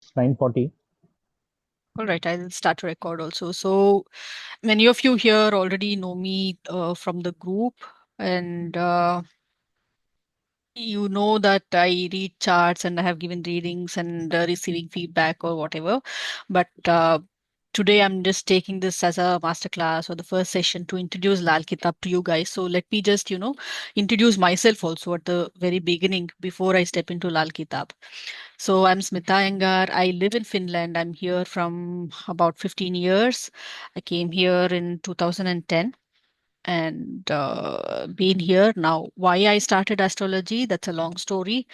It's 9:40. All right, I'll start to record also. So many of you here already know me from the group, and you know that I read charts and I have given readings and receiving feedback or whatever. But today I'm just taking this as a masterclass or the first session to introduce Lal Kitab to you guys. So let me just, introduce myself also at the very beginning before I step into Lal Kitab. So I'm Smita Iyengar. I live in Finland. I'm here from about 15 years. I came here in 2010 and been here now. Why I started astrology, that's a long story.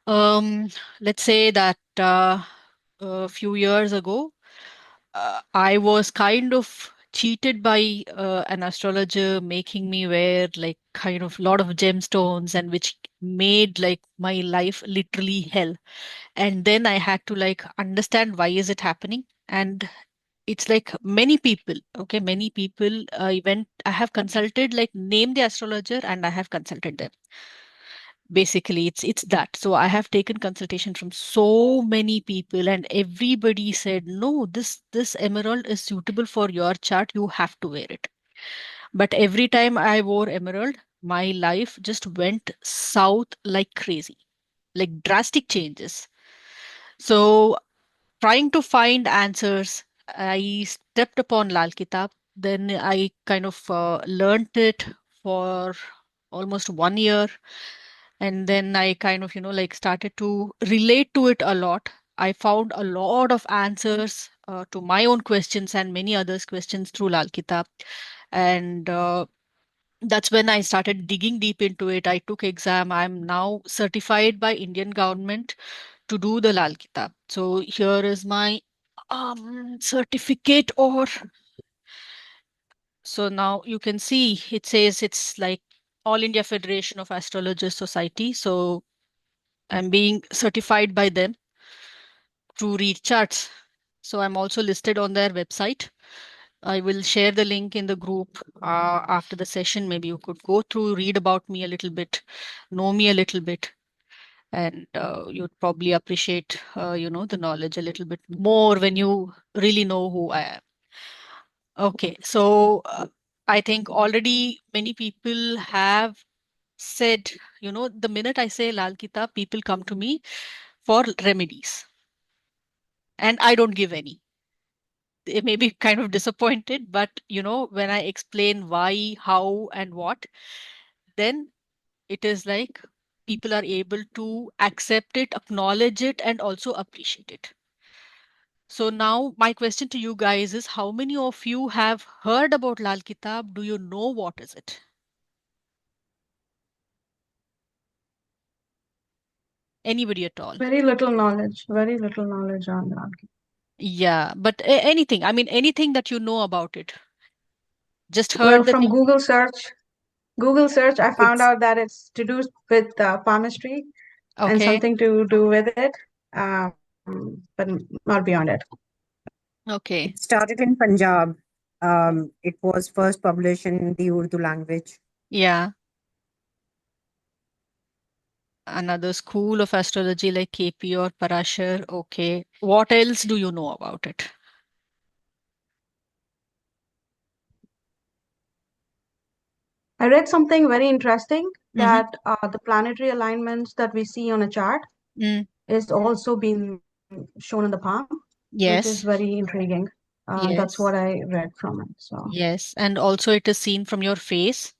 Um, let's say that a few years ago, I was kind of cheated by an astrologer making me wear like kind of lot of gemstones and which made like my life literally hell. And then I had to like understand why is it happening. And it's like many people, okay, many people I have consulted, like name the astrologer and I have consulted them. Basically, it's that. So I have taken consultation from so many people and everybody said, no, this emerald is suitable for your chart. You have to wear it. But every time I wore emerald, my life just went south like crazy, like drastic changes. So trying to find answers, I stepped upon Lal Kitab. Then I kind of learned it for almost 1 year. And then I kind of, like started to relate to it a lot. I found a lot of answers to my own questions and many others' questions through Lal Kitab. And that's when I started digging deep into it. I took exam. I'm now certified by Indian government to do the Lal Kitab. So here is my certificate, or so now you can see it says it's like All India Federation of Astrologers Society. So I'm being certified by them to read charts. So I'm also listed on their website. I will share the link in the group after the session. Maybe you could go through, read about me a little bit, know me a little bit, and you'd probably appreciate, the knowledge a little bit more when you really know who I am. Okay, so I think already many people have said, the minute I say Lal Kitab, people come to me for remedies, and I don't give any. They may be kind of disappointed, but when I explain why, how, and what, then it is like people are able to accept it, acknowledge it, and also appreciate it. So now my question to you guys is, how many of you have heard about Lal Kitab? Do you know what is it? Anybody at all? Very little knowledge on that. Yeah, but anything. I mean, anything that you know about it. Just Well, heard the from name. Google search, I found It's out that it's to do with palmistry and Okay. something to do with it, but not beyond it. Okay. It started in Punjab. It was first published in the Urdu language. Yeah. Another school of astrology like KP or Parashar. Okay. What else do you know about it? I read something very interesting Mm-hmm. that the planetary alignments that we see on a chart Mm. is also being shown in the palm, which is Yes. very intriguing. That's what Yes. I read from it. So, Yes. And also it is seen from your face.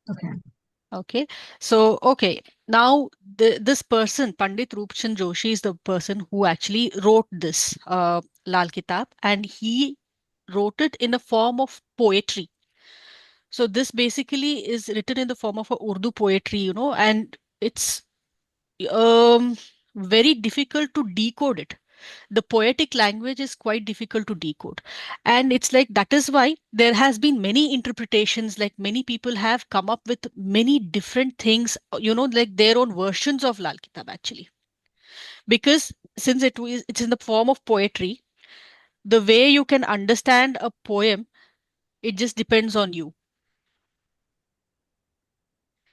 okay. Okay. So, okay. Now, this person, Pandit Roopchand Joshi, is the person who actually wrote this Lal Kitab, and he wrote it in a form of poetry. So, this basically is written in the form of a Urdu poetry, and it's um, very difficult to decode it. The poetic language is quite difficult to decode, and it's like that is why there has been many interpretations, like many people have come up with many different things, like their own versions of Lal Kitab actually, because since it's in the form of poetry, the way you can understand a poem, it just depends on you.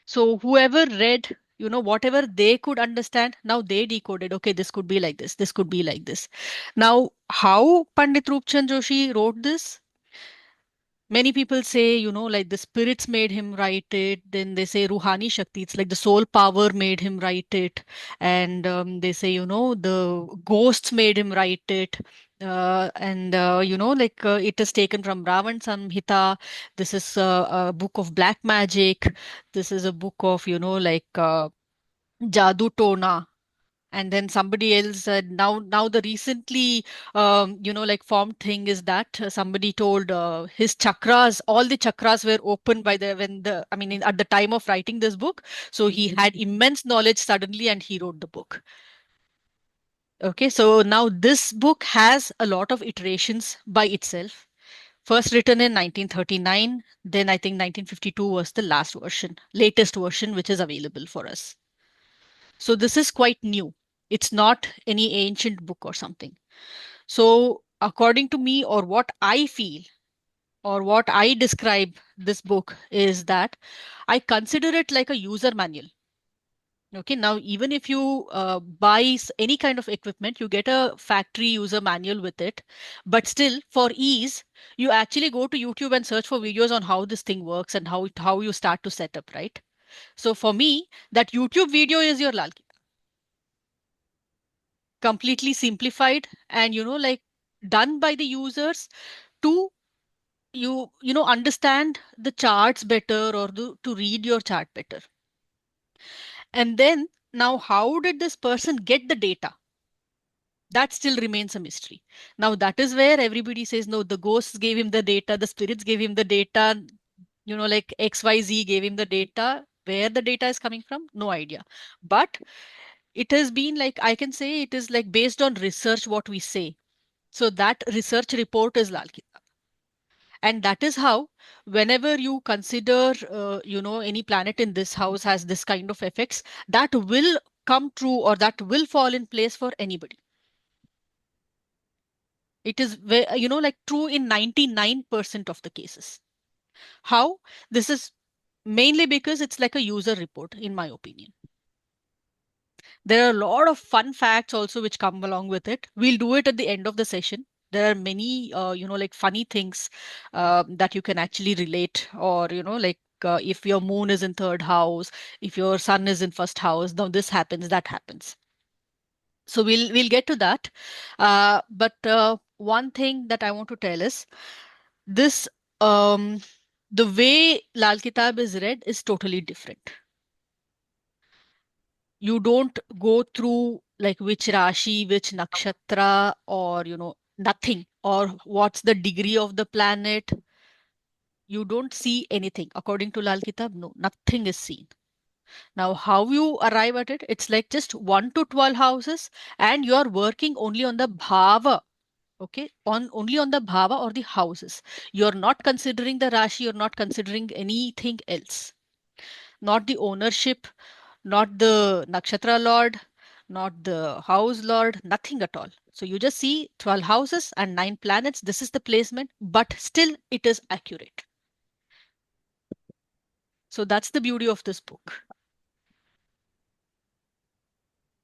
So whoever read whatever they could understand, now they decoded, okay, this could be like this could be like this. Now, how Pandit Roopchand Joshi wrote this, many people say, like the spirits made him write it. Then they say Ruhani Shakti, it's like the soul power made him write it. And they say, the ghosts made him write it. And, like it is taken from Ravan Samhita. This is a book of black magic. This is a book of, like Jadu Tona. And then somebody else said, now the recently like formed thing is that somebody told his chakras, all the chakras were open by the when the I mean at the time of writing this book, so he had immense knowledge suddenly and he wrote the book. Okay, so now this book has a lot of iterations by itself. First written in 1939, then I think 1952 was the latest version which is available for us. So this is quite new. It's not any ancient book or something. So according to me, or what I feel, or what I describe this book is that I consider it like a user manual. Okay, now even if you buy any kind of equipment, you get a factory user manual with it. But still, for ease, you actually go to YouTube and search for videos on how this thing works and how you start to set up, right? So for me, that YouTube video is your Lal, completely simplified and like done by the users to understand the charts better, or to read your chart better. And then now, how did this person get the data? That still remains a mystery. Now that is where everybody says, no, the ghosts gave him the data, the spirits gave him the data, like XYZ gave him the data. Where the data is coming from, no idea. But it has been, like, I can say it is like based on research what we say. So that research report is Lal Kitab. And that is how, whenever you consider, any planet in this house has this kind of effects, that will come true, or that will fall in place for anybody. It is, like true in 99% of the cases. How? This is mainly because it's like a user report, in my opinion. There are a lot of fun facts also which come along with it. We'll do it at the end of the session. There are many, like funny things that you can actually relate, or, like if your moon is in third house, if your sun is in first house, now this happens, that happens. So we'll get to that. But one thing that I want to tell is this: um, the way Lal Kitab is read is totally different. You don't go through like which Rashi, which Nakshatra, or nothing, or what's the degree of the planet. You don't see anything. According to Lal Kitab, no, nothing is seen. Now, how you arrive at it, it's like just 1 to 12 houses, and you're working only on the bhava. Okay, only on the bhava or the houses. You're not considering the Rashi, you're not considering anything else. Not the ownership, not the nakshatra lord, not the house lord, nothing at all. So you just see 12 houses and 9 planets. This is the placement, but still it is accurate. So that's the beauty of this book.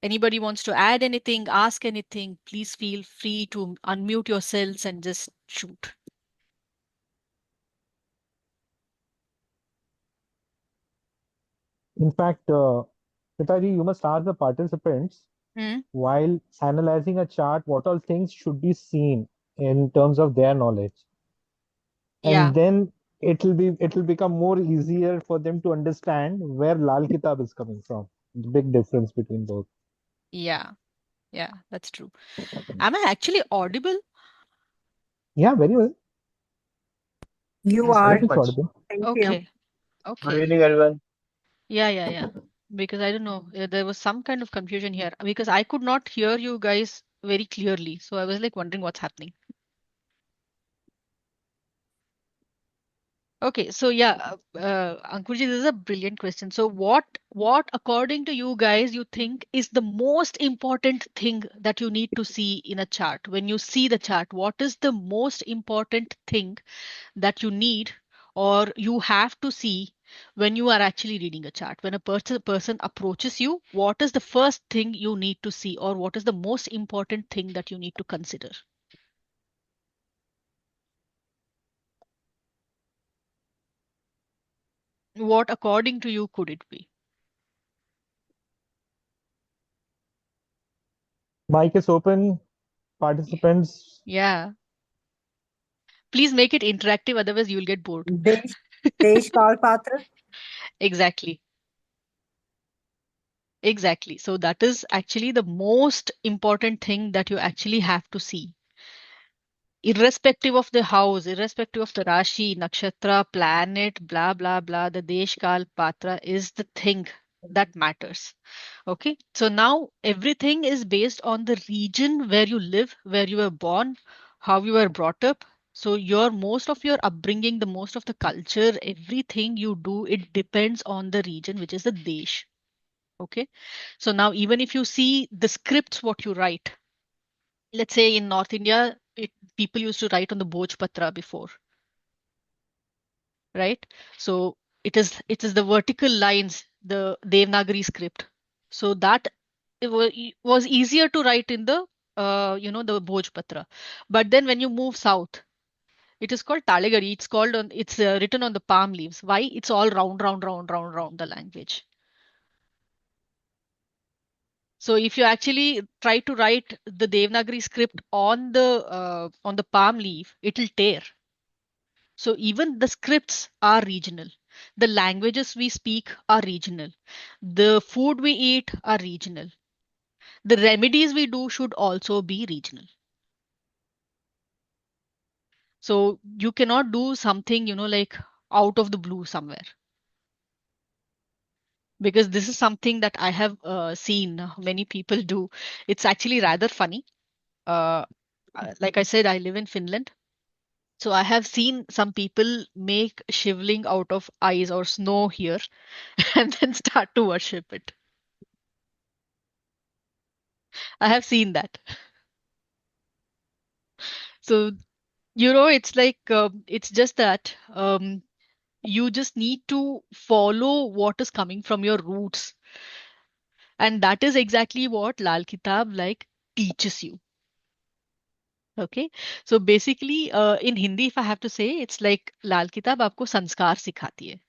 Anybody wants to add anything, ask anything, please feel free to unmute yourselves and just shoot. In fact, Pitaji, you must ask the participants Hmm? while analyzing a chart what all things should be seen in terms of their knowledge. Yeah, And then it will become more easier for them to understand where Lal Kitab is coming from. The big difference between both. yeah, yeah, that's true. Am I actually audible? Yeah, very well. You Yes, are. very Perfect much. audible. Thank you. Okay, Good okay. evening, everyone. Yeah. Because I don't know, there was some kind of confusion here because I could not hear you guys very clearly. So I was like wondering what's happening. Okay, so yeah, Ankurji, this is a brilliant question. So what according to you guys you think is the most important thing that you need to see in a chart? When you see the chart, what is the most important thing that you need or you have to see when you are actually reading a chart? When a person approaches you, what is the first thing you need to see, or what is the most important thing that you need to consider? What, according to you, could it be? Mic is open. Participants, Yeah. Please make it interactive, otherwise you'll get bored. Desh, Desh Kal Patra. Exactly. Exactly. So that is actually the most important thing that you actually have to see. Irrespective of the house, irrespective of the Rashi, Nakshatra, planet, blah, blah, blah, the Desh, Kal, Patra is the thing that matters. Okay. So now everything is based on the region where you live, where you were born, how you were brought up. So your most of your upbringing, the most of the culture, everything you do, it depends on the region, which is the Desh. Okay. So now even if you see the scripts, what you write, let's say in North India, people used to write on the Bhojpatra before, right? So it is the vertical lines, the Devanagari script. So that it was easier to write in the the Bhojpatra. But then when you move south, it is called Talegari. It's written on the palm leaves. Why? It's all round, round, round, round, round the language. So if you actually try to write the Devanagari script on the palm leaf, it'll tear. So even the scripts are regional. The languages we speak are regional. The food we eat are regional. The remedies we do should also be regional. So you cannot do something, like out of the blue somewhere. Because this is something that I have seen many people do. It's actually rather funny. Uh, like I said, I live in Finland. So I have seen some people make shivling out of ice or snow here and then start to worship it. I have seen that. So, it's like, it's just that you just need to follow what is coming from your roots. And that is exactly what Lal Kitab like teaches you. Okay. So basically, in Hindi, if I have to say, it's like Lal Kitab आपको संस्कार सिखाती है.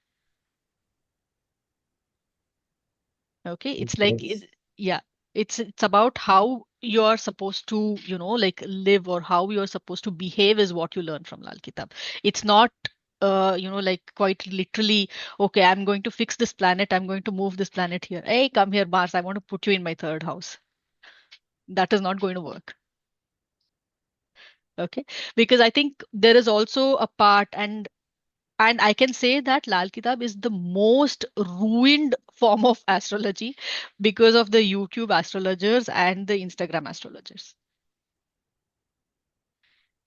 Okay, it's like yes. yeah, it's about how you're supposed to, like live, or how you're supposed to behave is what you learn from Lal Kitab. It's not like quite literally, okay, I'm going to fix this planet, I'm going to move this planet here. Hey, come here, Mars, I want to put you in my third house. That is not going to work. Okay, because I think there is also a part, and I can say that Lal Kitab is the most ruined form of astrology because of the YouTube astrologers and the Instagram astrologers.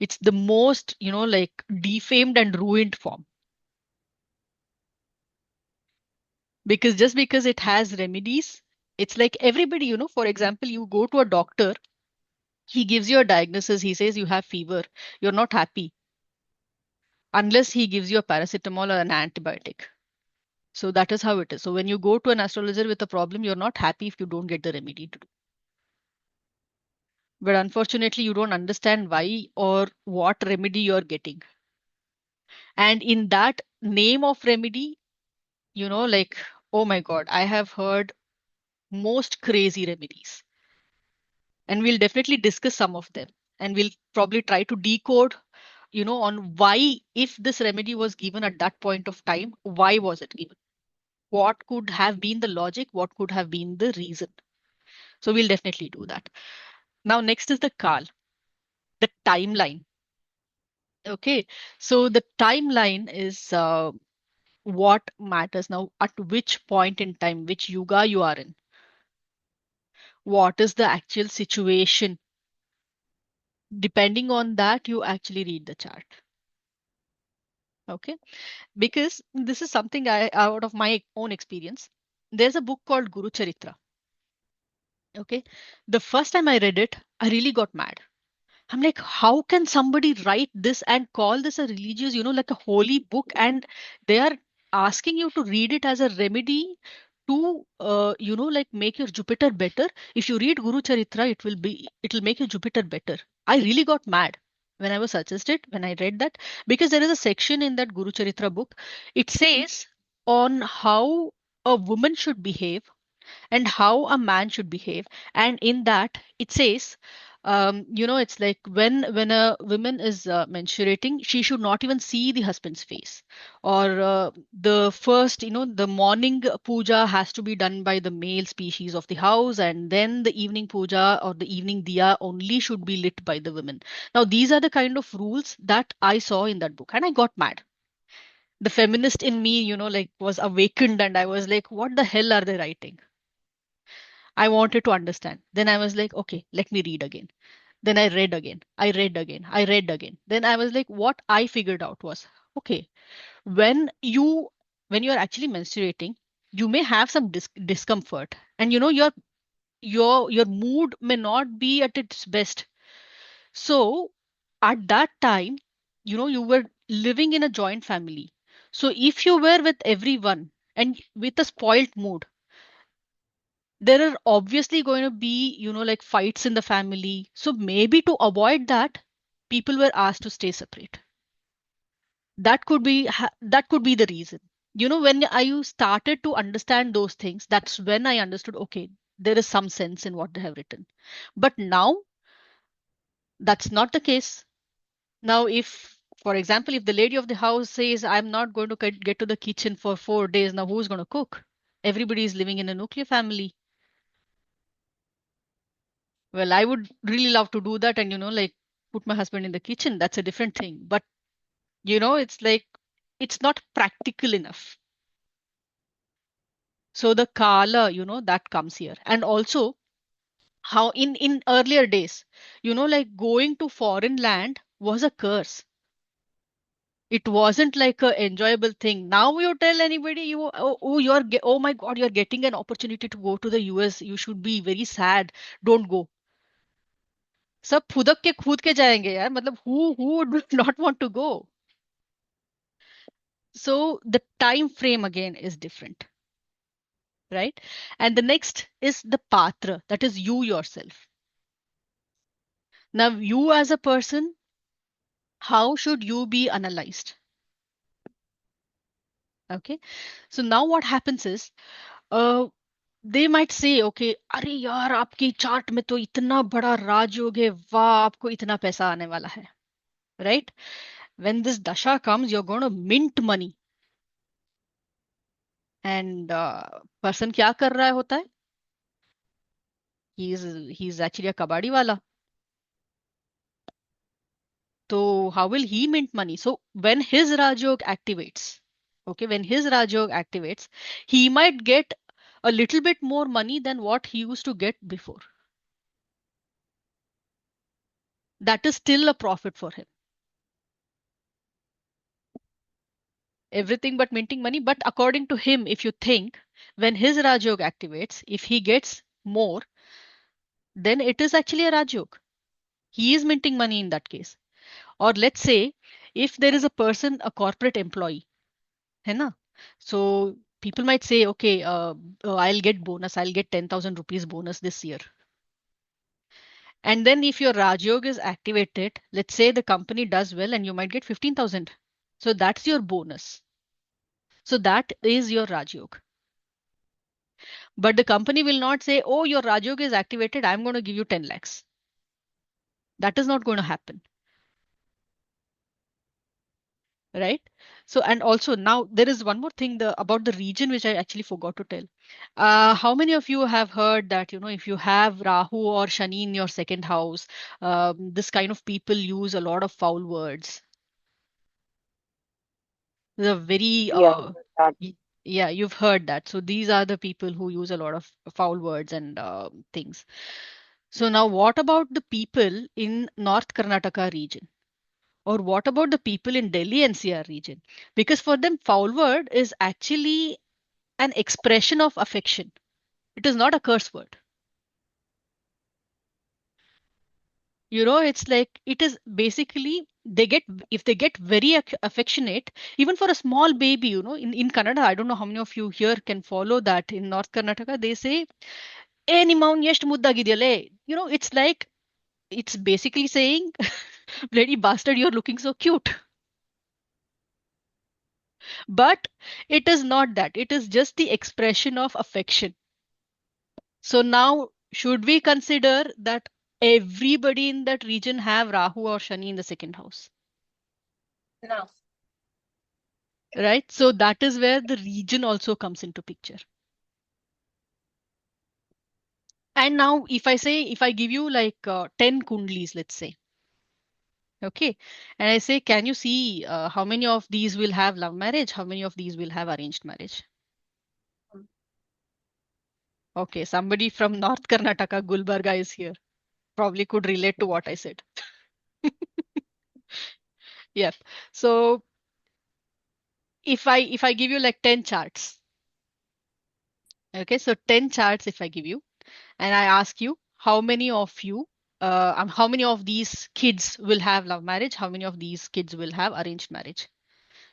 It's the most, like defamed and ruined form. Because just because it has remedies, it's like everybody, for example, you go to a doctor, he gives you a diagnosis, he says you have fever, you're not happy unless he gives you a paracetamol or an antibiotic. So that is how it is. So when you go to an astrologer with a problem, you're not happy if you don't get the remedy to do. But unfortunately, you don't understand why or what remedy you're getting. And in that name of remedy, like, oh my God, I have heard most crazy remedies. And we'll definitely discuss some of them. And we'll probably try to decode, on why, if this remedy was given at that point of time, why was it given? What could have been the logic? What could have been the reason? So we'll definitely do that. Now, next is the Kal, the timeline. Okay, so the timeline is what matters now, at which point in time, which yuga you are in. What is the actual situation? Depending on that, you actually read the chart. Okay, because this is something I, out of my own experience. There's a book called Guru Charitra. Okay, the first time I read it, I really got mad. I'm like, how can somebody write this and call this a religious, like a holy book? And they are asking you to read it as a remedy to like make your Jupiter better. If you read Guru Charitra, it'll make your Jupiter better. I really got mad when I was suggested, when I read that, because there is a section in that Guru Charitra book. It says on how a woman should behave and how a man should behave. And in that it says, it's like when a woman is menstruating, she should not even see the husband's face. Or the first, the morning puja has to be done by the male species of the house, and then the evening puja or the evening diya only should be lit by the women. Now these are the kind of rules that I saw in that book, and I got mad. The feminist in me, like was awakened, and I was like, what the hell are they writing? I wanted to understand. Then I was like, okay, let me read again. Then I read again. I read again. I read again. Then I was like, what I figured out was, okay, when you when you're actually menstruating, you may have some discomfort, and your mood may not be at its best. So at that time, you were living in a joint family. So if you were with everyone and with a spoiled mood, there are obviously going to be like fights in the family. So maybe to avoid that, people were asked to stay separate. That could be the reason. When I started to understand those things, that's when I understood, okay, there is some sense in what they have written. But now that's not the case. Now, if for example, if the lady of the house says, I'm not going to get to the kitchen for 4 days, now who's going to cook? Everybody is living in a nuclear family. Well, I would really love to do that and, like put my husband in the kitchen. That's a different thing. But, it's like, it's not practical enough. So the kala, that comes here. And also, how in earlier days, like going to foreign land was a curse. It wasn't like a enjoyable thing. Now you tell anybody, oh my God, you're getting an opportunity to go to the US. You should be very sad. Don't go. सब फुदक के कूद के जाएंगे यार, मतलब who would not want to go? So the time frame again is different, right? And the next is the patra, that is you yourself. Now you as a person, how should you be analyzed? Okay, so now what happens is, uh, they might say, okay, अरे यार आपकी chart में तो इतना बड़ा राजयोग है, वाह आपको इतना पैसा आने वाला है, right? When this dasha comes, you're going to mint money. And person क्या कर रहा होता है? He's actually a kabadi wala. So how will he mint money? So when his Rajyog activates, okay, when his Rajyog activates, he might get a little bit more money than what he used to get before. That is still a profit for him. Everything but minting money. But according to him, if you think, when his Rajyog activates, if he gets more, then it is actually a Rajyog. He is minting money in that case. Or let's say, if there is a person, a corporate employee, है ना? So people might say, okay, I'll get bonus, I'll get 10,000 rupees bonus this year. And then if your Rajyog is activated, let's say the company does well and you might get 15,000. So that's your bonus. So that is your Rajyog. But the company will not say, oh, your Rajyog is activated, I'm going to give you 10 lakhs. That is not going to happen. Right? So, and also now there is one more thing about the region which I actually forgot to tell. How many of you have heard that, if you have Rahu or Shani in your second house, this kind of people use a lot of foul words. They're very, Yeah, that yeah, you've heard that. So these are the people who use a lot of foul words and things. So now what about the people in North Karnataka region? Or what about the people in Delhi NCR region? Because for them, foul word is actually an expression of affection. It is not a curse word. It's like it is basically if they get very affectionate, even for a small baby, in Kannada, I don't know how many of you here can follow that. In North Karnataka, they say, "Eh, nimmaun ಎಷ್ಟು ಮುದ್ದಾಗಿದೆಯಲ್ಲೇ." It's like, it's basically saying, bloody bastard, you're looking so cute. But it is not that. It is just the expression of affection. So now, should we consider that everybody in that region have Rahu or Shani in the second house? No. Right? So that is where the region also comes into picture. And now, if I give you like 10 kundlis, let's say, okay, and I say, can you see how many of these will have love marriage? How many of these will have arranged marriage? Okay, somebody from North Karnataka, Gulbarga is here. Probably could relate to what I said. Yeah. So if I give you like 10 charts, okay, so 10 charts if I give you, and I ask you how many of you, how many of these kids will have love marriage, how many of these kids will have arranged marriage?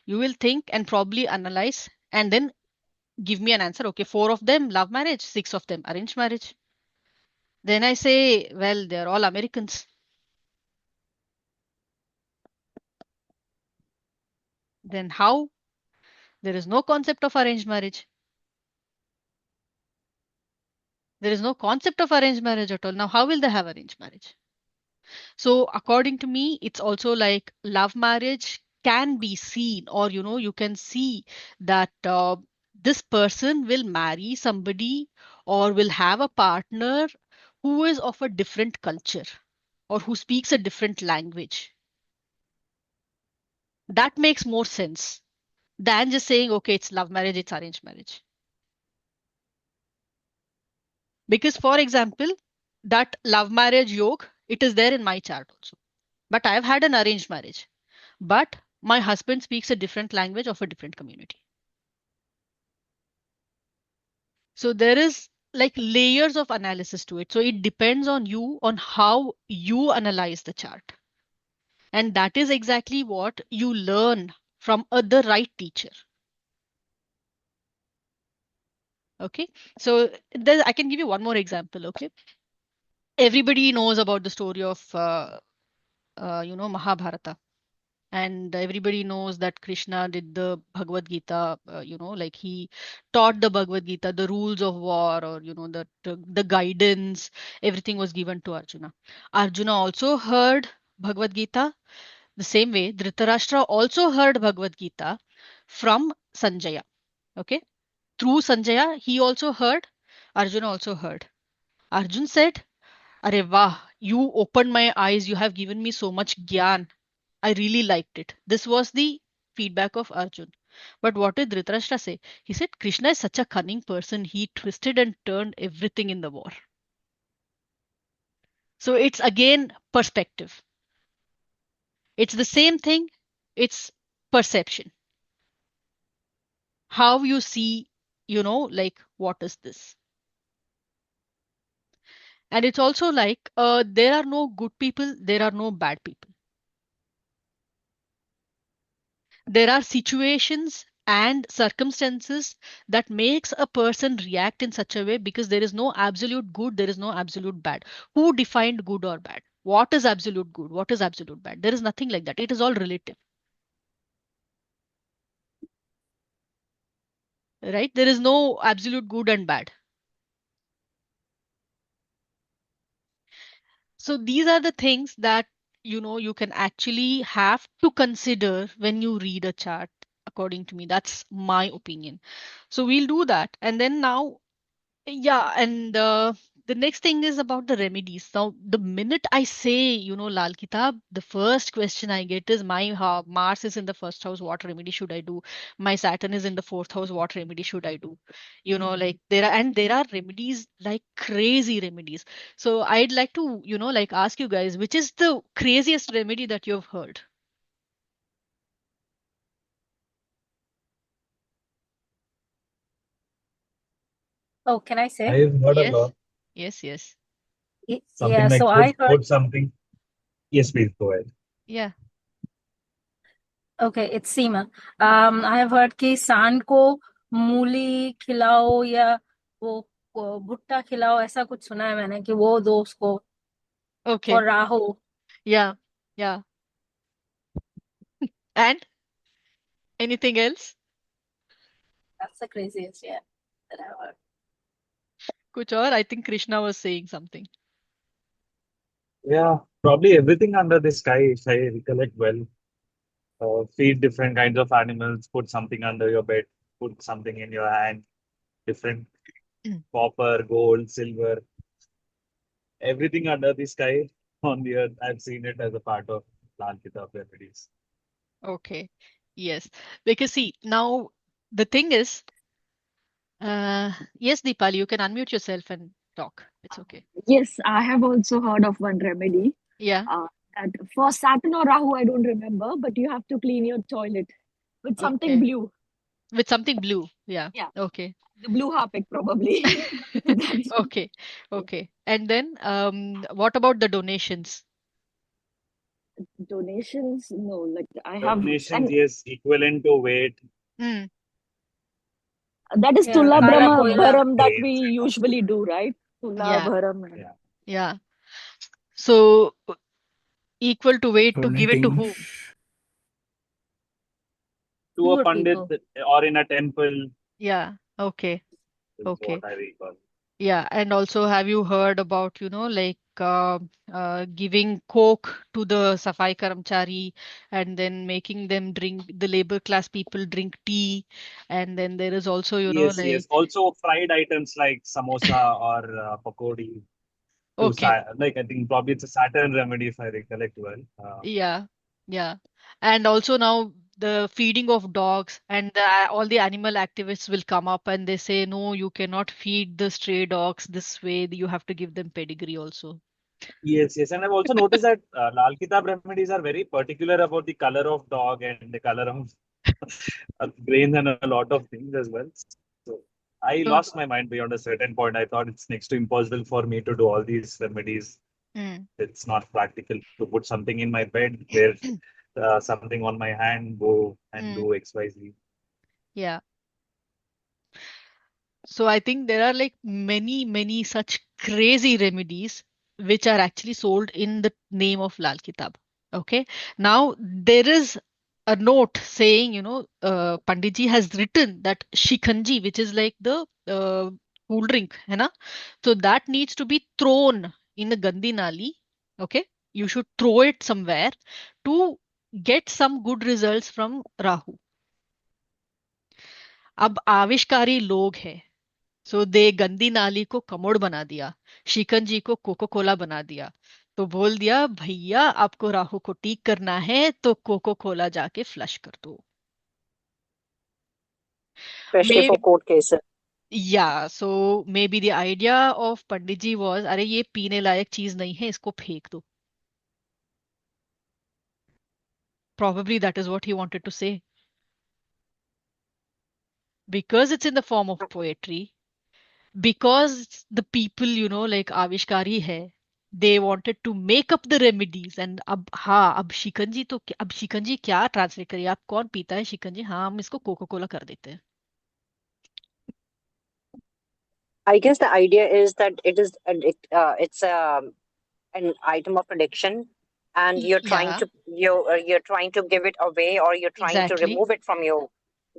You will think and probably analyze and then give me an answer. Okay, 4 of them love marriage, 6 of them arranged marriage. Then I say, well, they're all Americans. Then how? There is no concept of arranged marriage. There is no concept of arranged marriage at all. Now, how will they have arranged marriage? So, according to me, it's also like love marriage can be seen, or you can see that this person will marry somebody or will have a partner who is of a different culture or who speaks a different language. That makes more sense than just saying, okay, it's love marriage, it's arranged marriage. Because, for example, that love marriage yoke, it is there in my chart also. But I've had an arranged marriage. But my husband speaks a different language of a different community. So there is like layers of analysis to it. So it depends on you, on how you analyze the chart. And that is exactly what you learn from the right teacher. Okay. So I can give you one more example. Okay. Everybody knows about the story of, Mahabharata. And everybody knows that Krishna did the Bhagavad Gita, like he taught the Bhagavad Gita, the rules of war, or the guidance, everything was given to Arjuna. Arjuna also heard Bhagavad Gita the same way. Dhritarashtra also heard Bhagavad Gita from Sanjaya. Okay, through Sanjaya, he also heard. Arjuna also heard. Arjun said, "Are wah, you opened my eyes. You have given me so much gyan. I really liked it." This was the feedback of Arjun. But what did Dhritarashtra say? He said, Krishna is such a cunning person. He twisted and turned everything in the war. So it's again perspective. It's the same thing. It's perception. How you see, like, what is this? And it's also like there are no good people, there are no bad people. There are situations and circumstances that makes a person react in such a way, because there is no absolute good, there is no absolute bad. Who defined good or bad? What is absolute good, what is absolute bad? There is nothing like that. It is all relative, right? There is no absolute good and bad. So these are the things that you can actually have to consider when you read a chart. According to me, that's my opinion. So we'll do that. And then now, yeah, and the next thing is about the remedies. Now, the minute I say, Lal Kitab, the first question I get is, my Mars is in the first house, what remedy should I do? My Saturn is in the fourth house, what remedy should I do? Like there are remedies, like crazy remedies. So I'd like to, like ask you guys, which is the craziest remedy that you've heard? Oh, can I say? I've heard a Yes, lot. yes, yes. Yeah, Something like so I heard put something. Yes, please go ahead. Yeah. Okay, it's Seema. I have heard कि सांड को मूली खिलाओ या वो भुट्टा खिलाओ, ऐसा कुछ सुना है मैंने कि वो दो उसको Okay. for Rahu. Yeah. Yeah. And anything else? That's the craziest, yeah, that I've heard. Kuch aur? I think Krishna was saying something. Yeah, probably everything under the sky, if I recollect well. Feed different kinds of animals, put something under your bed, put something in your hand, different copper, gold, silver, everything under the sky on the earth. I've seen it as a part of Lal Kitab remedies. Okay. Yes. Because see, now the thing is, yes, Deepali, you can unmute yourself and talk. It's okay. Yes, I have also heard of one remedy. Yeah. That for Saturn or Rahu, I don't remember, but you have to clean your toilet with something Okay. blue. With something blue. Yeah. Yeah, Okay. the blue harpic probably. That's Okay. Okay. And then, what about the donations? donations. No, like I have, Donations, and yes, equivalent to weight, Hmm. that is Yeah, Tula and Kala Brahma Koila. Bharam that we grains and all. usually do, right? Tula Yeah. Bharam. And Yeah. Yeah. So equal to weight to give it to Donating. who? To a Poor pandit people. or in a temple Yeah. Okay. is Okay. what I recall. Yeah. And also, have you heard about, like giving Coke to the Safai Karamchari and then making them drink, the labor class people drink tea. And then there is also, Yes, like, yes. Also, fried items like samosa or pakodi. okay. Like I think probably it's a Saturn remedy if I recollect well. Yeah. Yeah. And also now the feeding of dogs and all the animal activists will come up and they say, no, you cannot feed the stray dogs this way. You have to give them pedigree also. Yes, yes. And I've also noticed that Lal Kitab remedies are very particular about the color of dog and the color of grains and a lot of things as well. So I So, lost my mind beyond a certain point. I thought it's next to impossible for me to do all these remedies. mm, It's not practical to put something in my bed, wear something on my hand, go and mm, do XYZ. yeah. So I think there are like many, many such crazy remedies which are actually sold in the name of Lal Kitab. Okay. Now there is a note saying, Panditji has written that shikanji, which is like the cool drink, है ना? So that needs to be thrown in the Gandhi Nali. Okay. You should throw it somewhere to get some good results from Rahu. अब आविष्कारी लोग हैं, सो दे गंदी नाली को commode बना दिया, शिकंजी को कोको कोला बना दिया, तो बोल दिया भैया आपको राहु को ठीक करना है तो कोको कोला जाके फ्लश कर दो. especially may for court cases. या so maybe the idea of Pandit ji was, अरे ये पीने लायक चीज नहीं है, इसको फेंक दो. Probably that is what he wanted to say, because it's in the form of poetry, because the people, like आविष्कारी है, they wanted to make up the remedies. And अब हाँ, अब शिकंजी तो अब शिकंजी क्या ट्रांसलेट करिए, आप कौन पीता है शिकंजी, हाँ हम इसको कोको कोला कर देते हैं. I guess the idea is that it's an item of addiction, and Yeah, you're trying to give it away, or you're trying to exactly. remove it from you.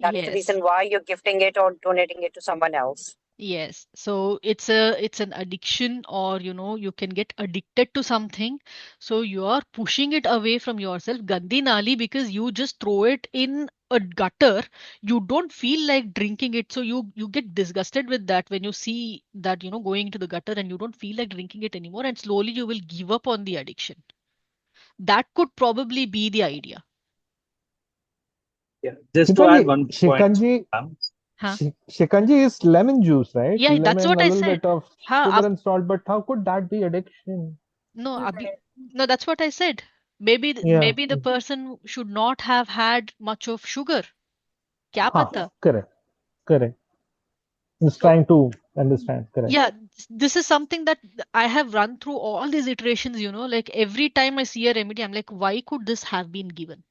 That is the Yes. reason why you're gifting it or donating it to someone else. Yes, so it's an addiction, or you can get addicted to something. So you are pushing it away from yourself, Gandhi Nali, because you just throw it in a gutter. You don't feel like drinking it, so you get disgusted with that when you see that going into the gutter, and you don't feel like drinking it anymore, and slowly you will give up on the addiction. That could probably be the idea. Yeah. Just to Deepali, add one point, shikanji, Huh? shikanji is lemon juice, right? Yeah, that's Lemon, what a I little said. bit of हाँ, sugar and salt, but how could that be addiction? No, Abhi, Right. no, that's what I said. Maybe Yeah. maybe the person should not have had much of sugar. क्या Huh. पता? Correct. Correct. Just So trying to understand. Correct. yeah, this is something that I have run through all these iterations, like every time I see a remedy, I'm like, why could this have been given?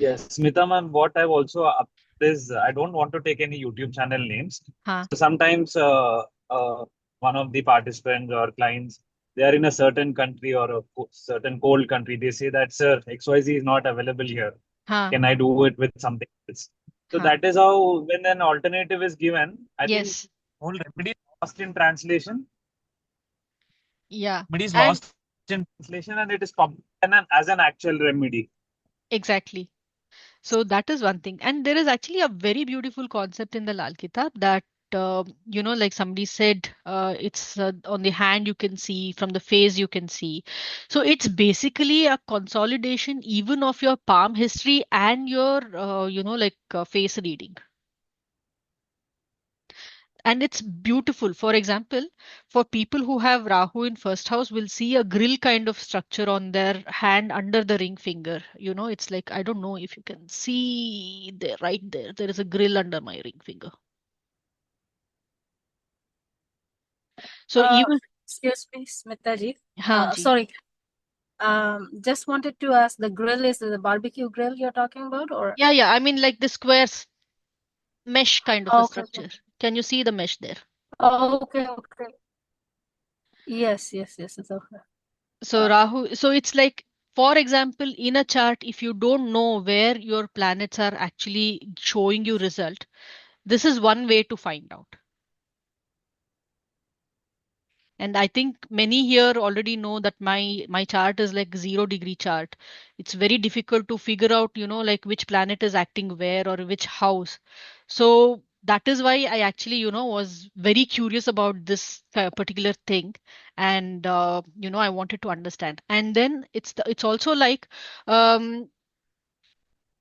Yes, Smita ma'am, what I've also up is I don't want to take any YouTube channel names. Huh. So sometimes one of the participants or clients, they are in a certain country or a certain cold country. They say that, sir, XYZ is not available here. Huh. Can I do it with something else? So Huh. that is how when an alternative is given, I think Yes. whole remedy is lost in translation. Yeah. Remedy is And lost in translation and it is published as an actual remedy. exactly. So that is one thing. And there is actually a very beautiful concept in the Lal Kitab that, like somebody said, it's on the hand you can see, from the face you can see. So it's basically a consolidation even of your palm history and your, face reading. And it's beautiful. For example, for people who have Rahu in first house, will see a grill kind of structure on their hand under the ring finger. It's like, I don't know if you can see there, right there. There is a grill under my ring finger. So Uh, even, Excuse me, Smita ji. हाँ जी. Sorry. Just wanted to ask, the grill is the barbecue grill you're talking about, or? Yeah. I mean, like the squares mesh kind of a Okay. structure. Can you see the mesh there? Okay. Yes. It's okay. So Rahu, so it's like, for example, in a chart, if you don't know where your planets are actually showing you result, this is one way to find out. And I think many here already know that my chart is like 0 degree chart. It's very difficult to figure out, like which planet is acting where or which house. So that is why I actually, was very curious about this particular thing, and I wanted to understand. And then it's also like, um,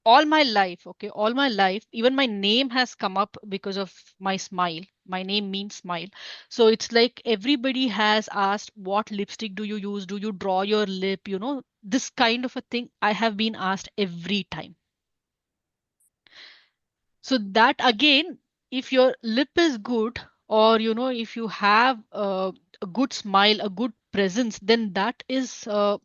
all my life, okay, all my life, even my name has come up because of my smile. My name means smile. So it's like everybody has asked, what lipstick do you use? Do you draw your lip? This kind of a thing I have been asked every time. So that again, if your lip is good, or if you have a good smile, a good presence, then that is an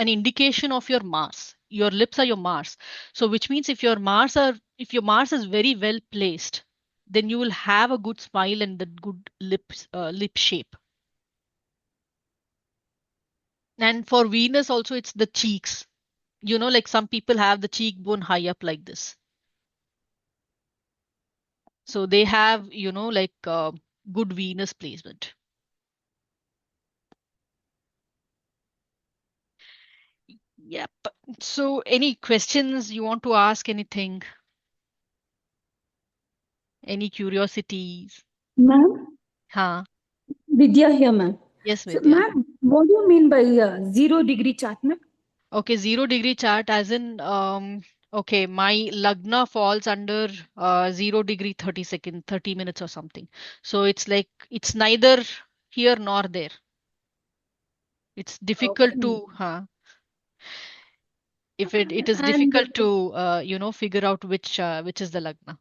indication of your Mars. Your lips are your Mars. So which means if your Mars is very well placed, then you will have a good smile and the good lip shape. And for Venus also, it's the cheeks. Like some people have the cheekbone high up like this. So they have, like good Venus placement. Yep. So any questions you want to ask, anything? Any curiosities? Ma'am, Huh? Vidya here, ma'am. Yes, So, Vidya. ma'am, what do you mean by 0 degree chart, ma'am? Okay, 0 degree chart as in, okay, my Lagna falls under 0 degree 30 minutes or something. So it's like it's neither here nor there. It's Okay. difficult to, if it is And difficult to figure out which is the Lagna.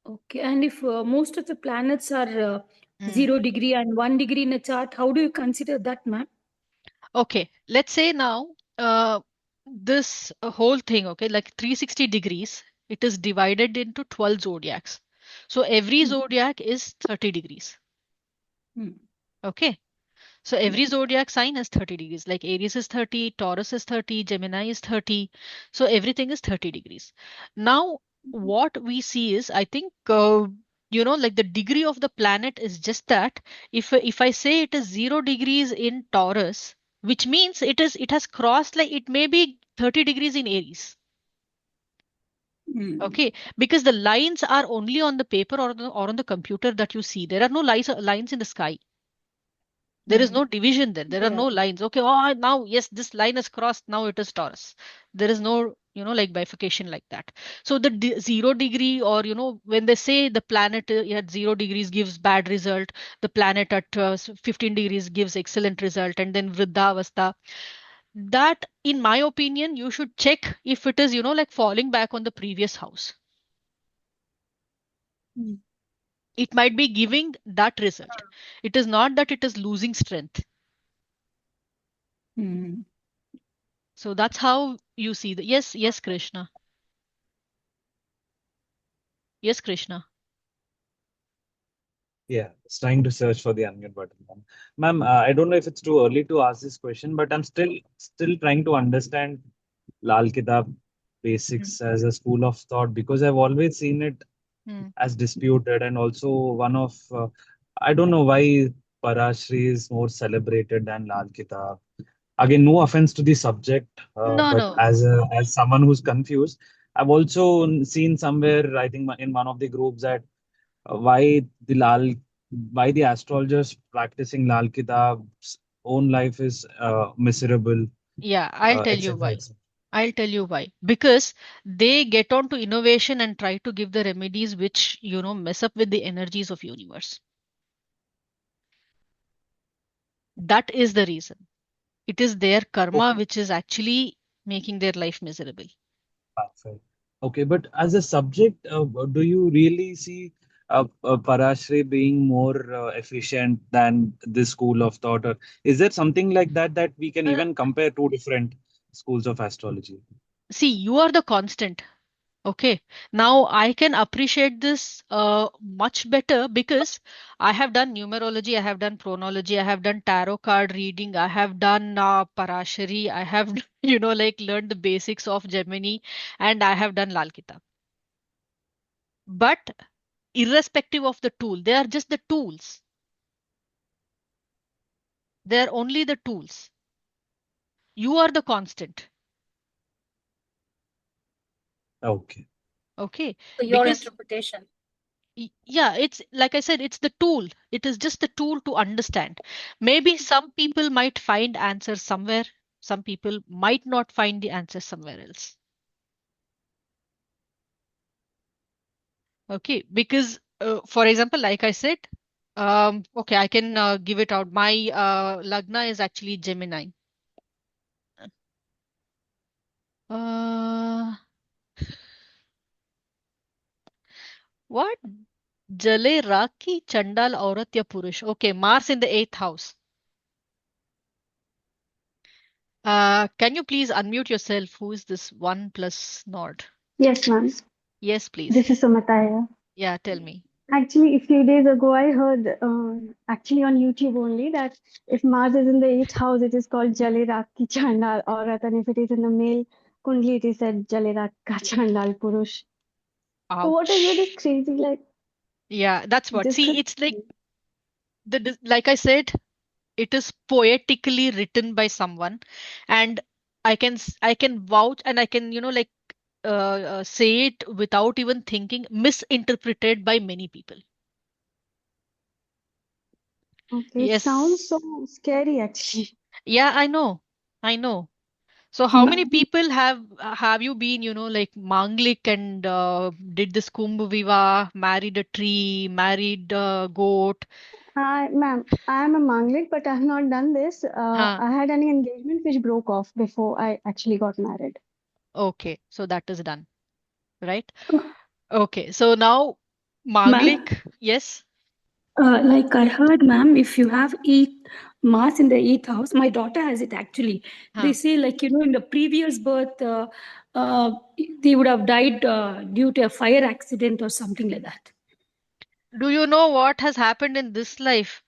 okay, and if most of the planets are Hmm. 0 degree and 1 degree in a chart, how do you consider that, ma'am? Okay, let's say now, this whole thing, okay, like 360 degrees, it is divided into 12 zodiacs. So every Hmm. zodiac is 30 degrees. Hmm. Okay. So Yeah. every zodiac sign is 30 degrees. Like Aries is 30, Taurus is 30, Gemini is 30. So everything is 30 degrees. Now, what we see is, I think, like the degree of the planet is just that. If I say it is 0 degrees in Taurus, which means it has crossed, like it may be 30 degrees in Aries. Hmm. Okay, because the lines are only on the paper or on the computer that you see. There are no lines in the sky. There is Hmm. no division there. There are Yeah. no lines. Okay, oh, now, yes, this line is crossed. Now it is Taurus. There is no, like bifurcation like that. So the 0 degree, or, when they say the planet at 0 degrees gives bad result, the planet at 15 degrees gives excellent result, and then Vriddhavastha, that, in my opinion, you should check if it is, like falling back on the previous house. Hmm. It might be giving that result. It is not that it is losing strength. Hmm. So that's how you see the yes, Krishna. Yes, Krishna. Yeah, it's trying to search for the unmute button. Ma'am, I don't know if it's too early to ask this question, but I'm still trying to understand Lal Kitab Mm, basics as a school of thought because I've always seen it mm. as disputed and also one of I don't know why Parashri is more celebrated than Lal Kitab. Again, no offense to the subject, No, but no. as someone who's confused, I've also seen somewhere, I think in one of the groups that why the Lal, why the astrologers practicing Lal Kitab's own life is miserable, Yeah, I'll tell you etc. why. etc. I'll tell you why. Because they get on to innovation and try to give the remedies which, mess up with the energies of universe. That is the reason. It is their karma Okay. which is actually making their life miserable. Perfect. Okay, but as a subject, do you really see Parashri being more efficient than this school of thought, or is there something like that we can Uh, even compare two different schools of astrology? See, you are the constant. Okay. Now I can appreciate this much better because I have done numerology, I have done chronology, I have done tarot card reading, I have done Parashari, I have, like learned the basics of Gemini, and I have done Lal Kitab. But irrespective of the tool, they are just the tools. They are only the tools. You are the constant. Okay. Okay. Your Because interpretation. Yeah, it's like I said, it's the tool. It is just the tool to understand. Maybe some people might find answers somewhere, some people might not find the answer somewhere else. Okay, because for example, like I said, okay, I can give it out. My Lagna is actually Gemini. Uh, what? Jale Raki Chandal Aurat ya Purush. Okay, Mars in the eighth house. Can you please unmute yourself? Who is this one plus nod? Yes, ma'am. Yes, please. This is Sumataya. Yeah, tell me. Actually, a few days ago, I heard, actually on YouTube only, that if Mars is in the eighth house, it is called Jale Rakhi Chandal Aurat, and if it is in the male Kundli, it is said Jale Rakha Chandal Purush. So what is with this Ouch. crazy like Yeah, that's what. See, it's like description? like I said, it is poetically written by someone, and I can vouch and I can, say it without even thinking, misinterpreted by many people. Okay, it sounds so Yes. scary actually. Yeah, I know. I know. So how many Ma'am, people have you been, like Manglik and did this Kumbh Viva, married a tree, married a goat? I am a Manglik, but I have not done this. Huh. I had an engagement which broke off before I actually got married. Okay, so that is done, right? Okay, so now Ma'am, Manglik, yes. like I heard, ma'am, if you have Mars in the eighth house, my daughter has it actually. They Huh. say, like, in the previous birth, uh, they would have died due to a fire accident or something like that. Do you know what has happened in this life?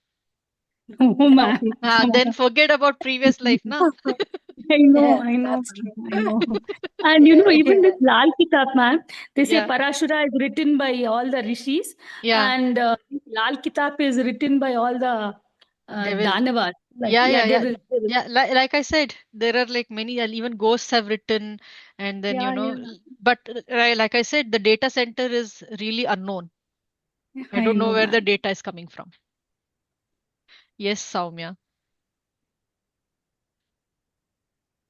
Oh, No. ma'am. Then forget about previous life, na? Yes, I know, that's ma'am, true. I know. And even Yes. this Lal Kitab, ma'am, they say Yeah, Parashura is written by all the rishis, yeah, and Lal Kitab is written by all the devil. Danavas, like, Yeah, yeah, yeah, yeah. devils, devils. Yeah, like I said, there are like many, and even ghosts have written, and then, Yeah, yeah, but like I said, the data center is really unknown. I I don't know know, where the ma'am. data is coming from. Yes, Soumya.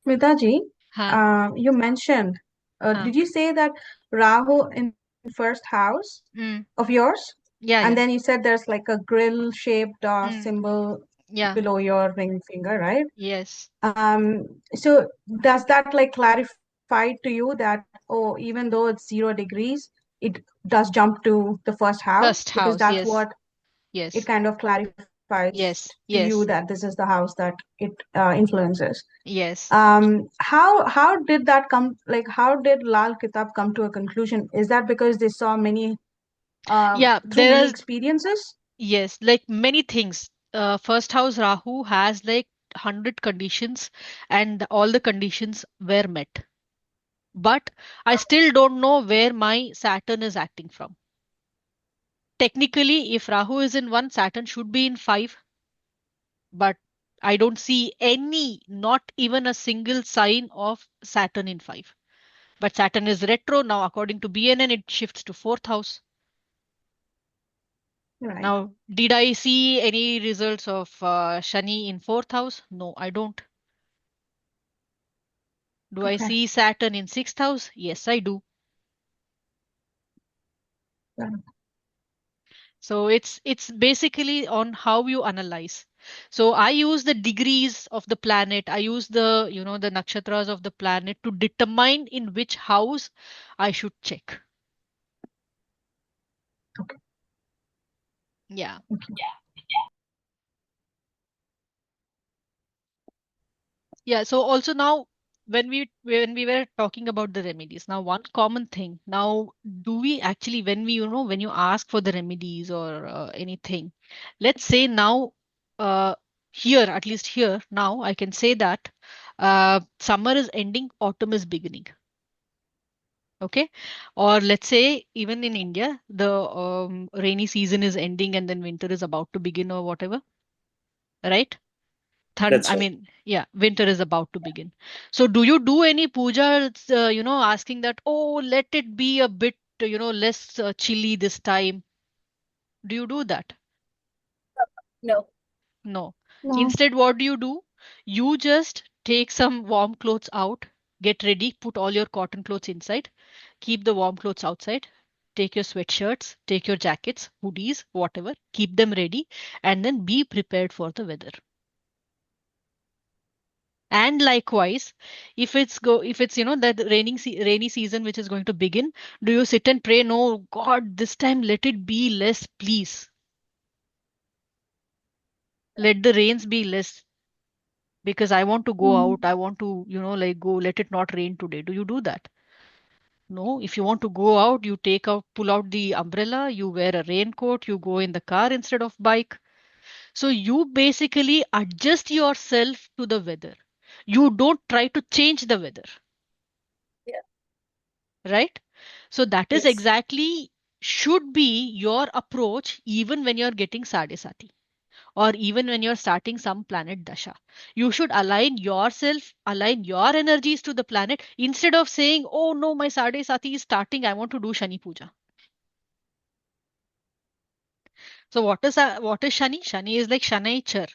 Smitaji, Huh, you mentioned, huh. did you say that Rahu in first house Mm. of yours? Yeah, And then yeah. you said there's like a grill-shaped Mm. symbol Yeah. below your ring finger, right? Yes. So does that like clarify to you that, oh, even though it's 0 degrees, it does jump to the first house? First Because house. that's what Yes. it Yes. kind of clarifies. Yes, to you yes, that this is the house that it influences. yes. How did that come? Like, how did Lal Kitab come to a conclusion? Is that because they saw many Yeah, through there many are, experiences? yes, like many things. First house Rahu has like 100 conditions, and all the conditions were met. But I still don't know where my Saturn is acting from. Technically, if Rahu is in one, Saturn should be in five, but I don't see any, not even a single sign of Saturn in five. But Saturn is retro now, according to BNN, it shifts to fourth house. Right. Now, did I see any results of Shani in fourth house? No, I don't. Do I Okay. see Saturn in sixth house? Yes, I do. Yeah. So it's basically on how you analyze. So I use the degrees of the planet. I use the, the nakshatras of the planet to determine in which house I should check. Okay. Yeah. Okay. Yeah. So also now when we were talking about the remedies, now one common thing. Now, do we actually when we, when you ask for the remedies or anything, let's say now here, at least here now, I can say that summer is ending, autumn is beginning. Okay. Or let's say even in India, the rainy season is ending and then winter is about to begin or whatever, right? That's I right. mean, yeah, winter is about to begin. So do you do any puja, asking that, oh, let it be a bit, less chilly this time? Do you do that? No. No. No. Instead, what do? You just take some warm clothes out, get ready, put all your cotton clothes inside, keep the warm clothes outside, take your sweatshirts, take your jackets, hoodies, whatever, keep them ready, and then be prepared for the weather. And likewise, if it's that rainy season which is going to begin, do you sit and pray, no God, this time let it be less, please. Let the rains be less because I want to go out. I want to, like go, let it not rain today. Do you do that? No, if you want to go out, you pull out the umbrella, you wear a raincoat, you go in the car instead of bike. So you basically adjust yourself to the weather. You don't try to change the weather. Yeah. Right? So that is Yes. exactly should be your approach even when you're getting Sadesati or even when you're starting some planet Dasha. You should align yourself, align your energies to the planet instead of saying, oh no, my Sadesati is starting, I want to do Shani Puja. So what is Shani? Shani is like Shanai Char.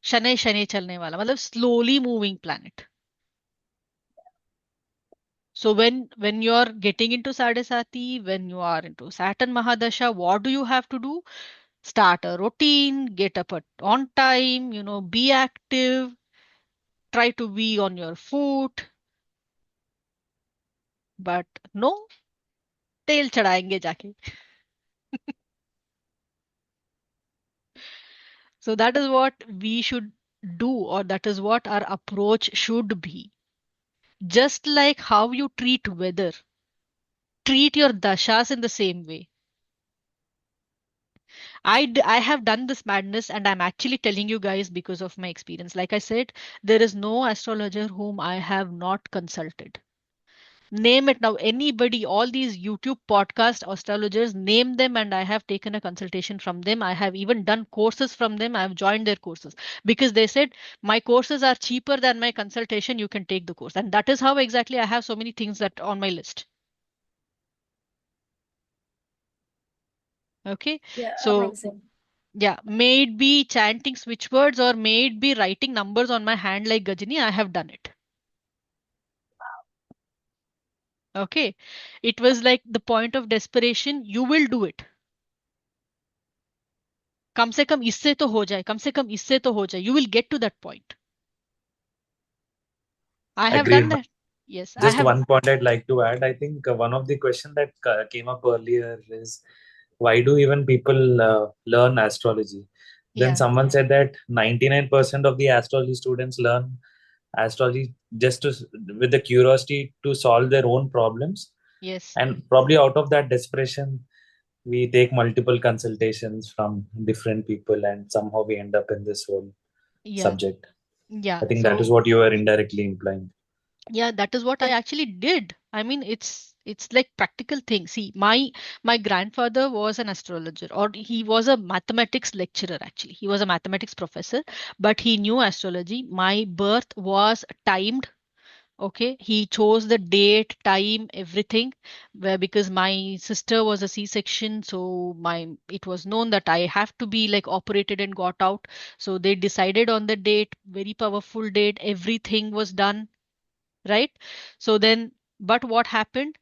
Shanai chalne wala, matlab slowly moving planet. So when you're getting into Sadesati, when you are into Saturn Mahadasha, what do you have to do? Start a routine, get up on time, be active, try to be on your foot. But no, तेल चढ़ाएंगे जाके. So that is what we should do, or that is what our approach should be. Just like how you treat weather, treat your dashas in the same way. I have done this madness and I'm actually telling you guys because of my experience. Like I said, there is no astrologer whom I have not consulted. Name it now. Anybody, all these YouTube podcast astrologers, name them, and I have taken a consultation from them. I have even done courses from them. I have joined their courses because they said my courses are cheaper than my consultation. You can take the course. And that is how exactly I have so many things that on my list. Okay. Yeah. So Amazing. yeah, may it be chanting switch words or may it be writing numbers on my hand like Gajini, I have done it. Okay. It was like the point of desperation. You will do it. कम से कम इससे तो हो जाए, कम से कम इससे तो हो जाए. You will get to that point. I have done Agreed. that. Yes, I Just have. one point I'd like to add. I think one of the question that came up earlier is why do even people learn astrology? Then Yeah. someone said that 99% of the astrology students learn astrology just to with the curiosity to solve their own problems, Yes. and probably out of that desperation we take multiple consultations from different people, and somehow we end up in this whole Yeah. subject. Yeah. I think that is So what you were indirectly implying. yeah, that is what I actually did. I mean, it's like practical thing. See, my grandfather was an astrologer, or he was a mathematics lecturer actually. He was a mathematics professor, but he knew astrology. My birth was timed. Okay, he chose the date, time, everything, where because my sister was a C-section, so my it was known that I have to be like operated and got out. So they decided on the date, very powerful date, everything was done, right? So then, but what happened?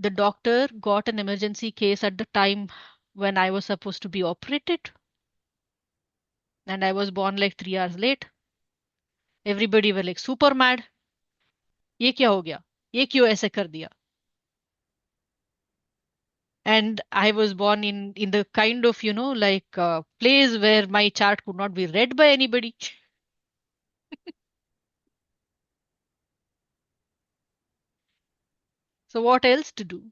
The doctor got an emergency case at the time when I was supposed to be operated, and I was born like 3 hours late. Everybody were like super mad. ये क्या हो गया? ये क्यों ऐसे कर दिया? And I was born in the kind of, like place where my chart could not be read by anybody. So what else to do?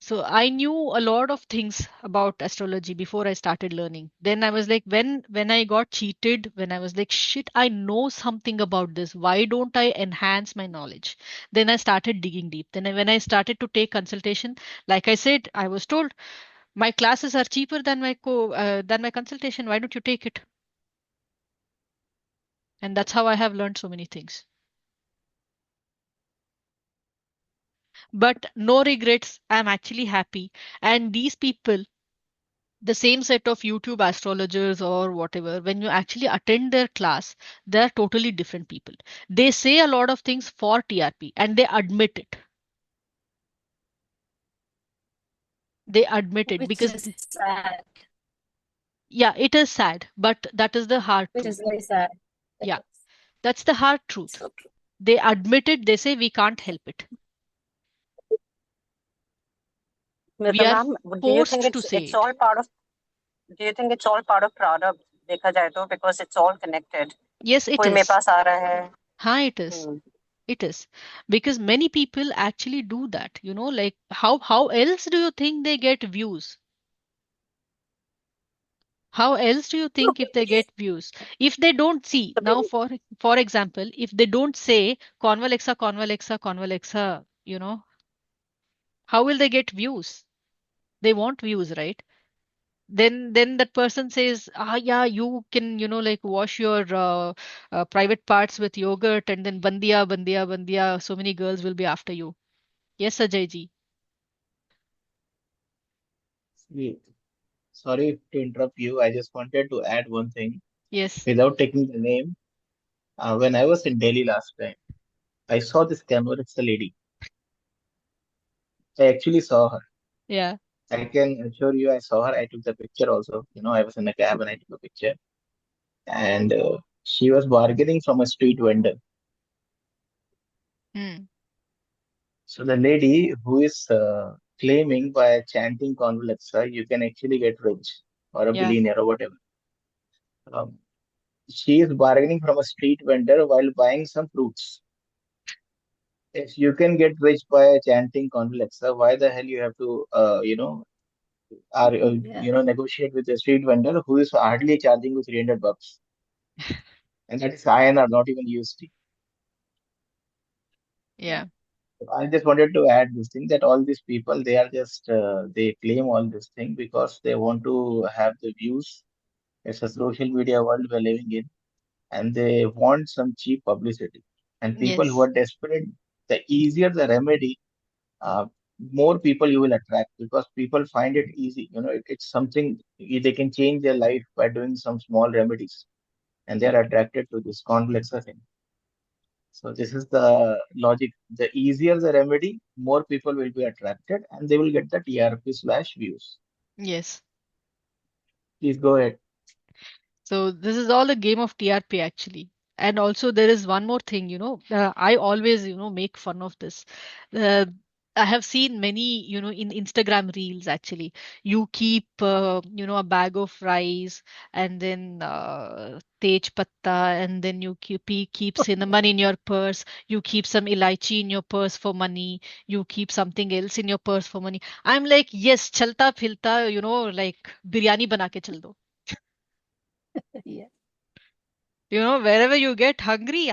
So I knew a lot of things about astrology before I started learning. Then I was like, when I got cheated, when I was like, shit, I know something about this. Why don't I enhance my knowledge? Then I started digging deep. When I started to take consultation, like I said, I was told my classes are cheaper than my consultation. Why don't you take it? And that's how I have learned so many things. But no regrets. I'm actually happy. And these people, the same set of YouTube astrologers or whatever, when you actually attend their class, they're totally different people. They say a lot of things for TRP and they admit it. They admit it Which because, is sad. yeah, it is sad, but that is the hard Which truth. is very sad. Yeah, Yes. that's the hard truth. So true. They admit it, they say we can't help it. We Nita are ma'am, do you think forced to say it's it. all part of? Do you think it's all part of product? देखा जाए तो because it's all connected. Yes, it कोई मेरे is. पास आ रहा है. Huh, it is. It is. Because many people actually do that, like how else do you think they get views? How else do you think if they get views? If they don't see, now for example, if they don't say convalexa, convalexa, convalexa, how will they get views? They want views, right? Then that person says, ah, yeah, you can, like wash your private parts with yogurt and then bandiya, bandiya, bandiya. So many girls will be after you. Yes, Ajay ji. Wait, sorry to interrupt you. I just wanted to add one thing Yes. without taking the name. When I was in Delhi last time, I saw this Cameroonese lady. I actually saw her. Yeah. I can assure you, I saw her. I took the picture also. I was in a cab and I took a picture. And she was bargaining from a street vendor. Hmm. So the lady who is claiming by chanting Convalexa, you can actually get rich or a Yeah. billionaire or whatever. Um, she is bargaining from a street vendor while buying some fruits. If you can get rich by chanting Convalexa, why the hell you have to, Yeah. negotiate with a street vendor who is hardly charging you $300, and that is INR, not even USD. Yeah. I just wanted to add this thing that all these people they are just they claim all this thing because they want to have the views. It's a social media world we're living in, and they want some cheap publicity. And people who Yes. are desperate, the easier the remedy, uh, more people you will attract because people find it easy. It's something they can change their life by doing some small remedies, and they are attracted to this complex thing. So this is the logic. The easier the remedy, more people will be attracted, and they will get the TRP/views. Yes. Please go ahead. So this is all a game of TRP actually. And also there is one more thing, I always, make fun of this. Uh, I have seen many, in Instagram reels actually. You keep, a bag of rice and then tej patta, and then you keep cinnamon in your purse. You keep some elaichi in your purse for money. You keep something else in your purse for money. I'm like, yes, chalta philta, like biryani bana ke chal do. Yeah. Wherever you get hungry,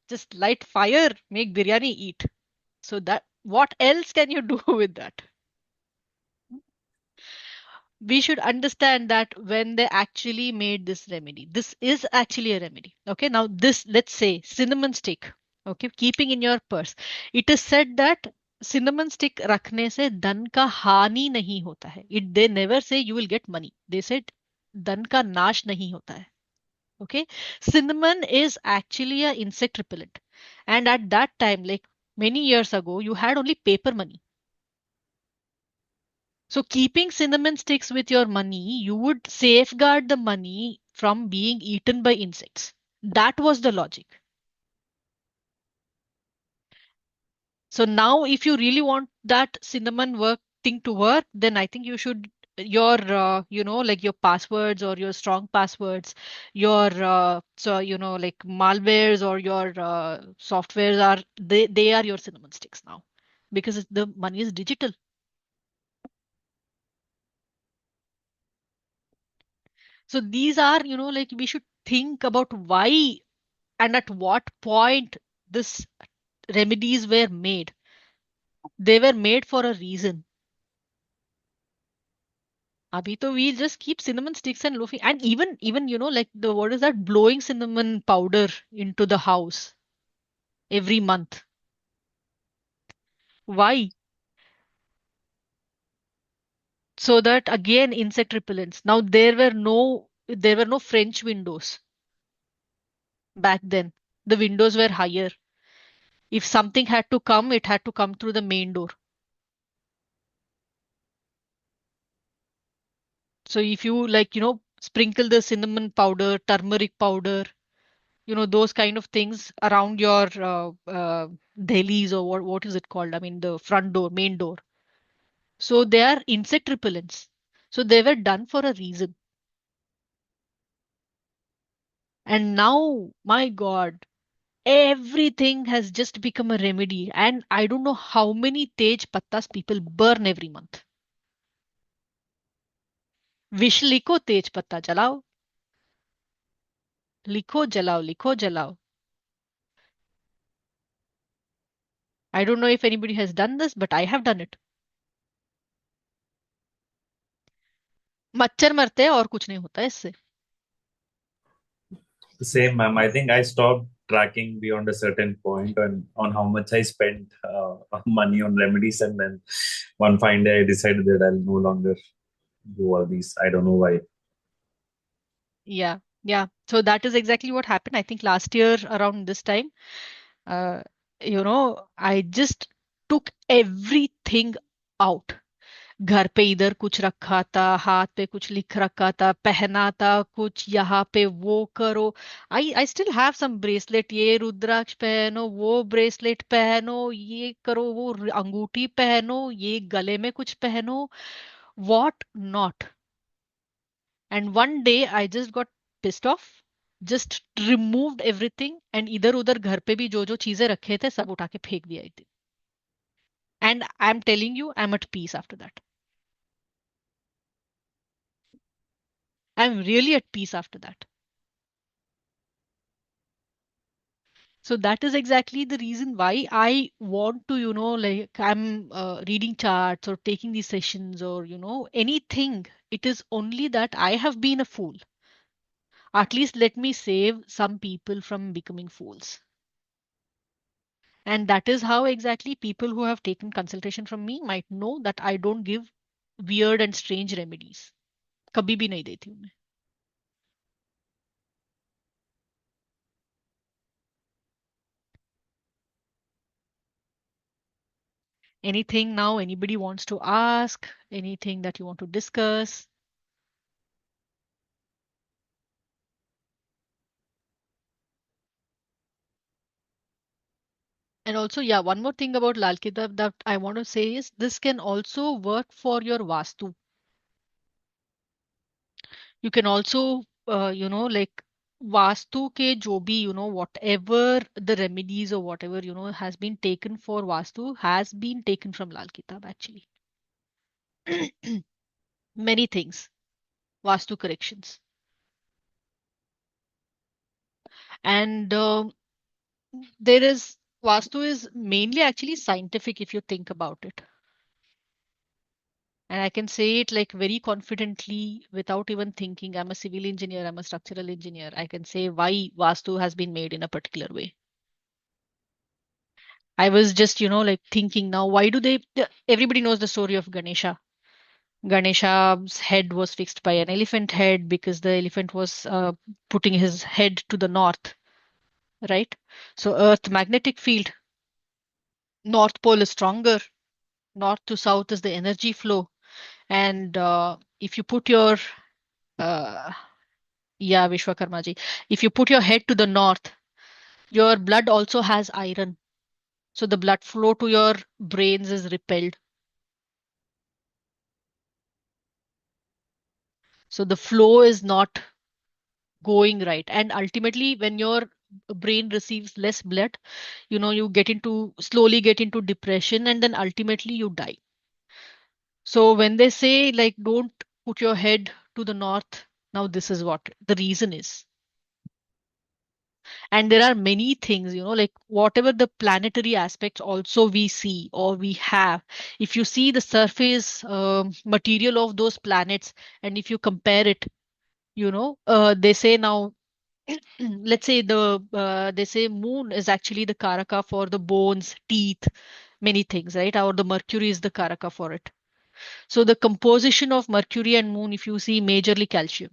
just light fire, make biryani, eat. So that, what else can you do with that? We should understand that when they actually made this remedy, this is actually a remedy. Okay, now this, let's say cinnamon stick, okay, keeping in your purse. It is said that cinnamon stick रखने से धन का हानि नहीं होता है. They never say you will get money. They said धन का नाश नहीं होता है. Okay, cinnamon is actually a insect repellent, and at that time, like many years ago, you had only paper money. So keeping cinnamon sticks with your money, you would safeguard the money from being eaten by insects. That was the logic. So now if you really want that cinnamon work thing to work, then I think you should, your like your passwords or your strong passwords, your like malwares or your softwares are, they are your cinnamon sticks now, because the money is digital. So these are, like we should think about why and at what point this remedies were made. They were made for a reason. Abhi to we just keep cinnamon sticks and loafing, and even like the, what is that, blowing cinnamon powder into the house every month. Why? So that again insect repellents. Now there were no French windows back then. The windows were higher. If something had to come, it had to come through the main door. So if you like, sprinkle the cinnamon powder, turmeric powder, those kind of things around your delis, or what is it called? I mean, the front door, main door. So they are insect repellents. So they were done for a reason. And now, my God, everything has just become a remedy. And I don't know how many tej pattas people burn every month. विष लिखो तेज पत्ता जलाओ. लिखो जलाओ, लिखो जलाओ. I don't know if anybody has done this, but I have done it. मच्छर मरते हैं और कुछ नहीं होता है इससे. Same, ma'am. I think I stopped tracking beyond a certain point on how much I spent money on remedies, and then one fine day I decided that I'll no longer do all these. I don't know why. Yeah, yeah. So that is exactly what happened. I think last year around this time, uh, I just took everything out. घर पे इधर कुछ रखा था, हाथ पे कुछ लिख रखा था, पहना था कुछ, यहाँ पे वो करो. I still have some bracelet. ये रुद्राक्ष पहनो, वो ब्रेसलेट पहनो, ये करो, वो अंगूठी पहनो, ये गले में कुछ पहनो, what not. And one day I just got pissed off, just removed everything, and इधर उधर घर पे भी जो जो चीजें रखे थे सब उठा के फेंक दिया एक दिन. And I'm telling you, I'm at peace after that. I'm really at peace after that. So that is exactly the reason why I want to, like I'm reading charts or taking these sessions or, anything. It is only that I have been a fool. At least let me save some people from becoming fools. And that is how exactly people who have taken consultation from me might know that I don't give weird and strange remedies. कभी भी नहीं देती हूँ मैं. Anything now anybody wants to ask? Anything that you want to discuss? And also, yeah, one more thing about Lal Kitab that I want to say is this can also work for your Vastu. You can also, like Vastu ke jo bhi, whatever the remedies or whatever, has been taken for Vastu has been taken from Lal Kitab actually. Many things, Vastu corrections. And there is, Vastu is mainly actually scientific if you think about it. And I can say it like very confidently without even thinking. I'm a civil engineer, I'm a structural engineer. I can say why Vastu has been made in a particular way. I was just, like thinking now, why do they, everybody knows the story of Ganesha. Ganesha's head was fixed by an elephant head because the elephant was putting his head to the north, right? So Earth magnetic field, North Pole is stronger, north to south is the energy flow. And if you put your uh, yeah, Vishwakarma ji. If you put your head to the north, your blood also has iron. So the blood flow to your brains is repelled. So the flow is not going right. And ultimately, when your brain receives less blood, you slowly get into depression and then ultimately you die. So when they say, like, don't put your head to the north, now this is what the reason is. And there are many things, like whatever the planetary aspects also we see or we have. If you see the surface material of those planets, and if you compare it, they say now, let's say they say moon is actually the karaka for the bones, teeth, many things, right? Or the mercury is the karaka for it. So the composition of mercury and moon, if you see, majorly calcium.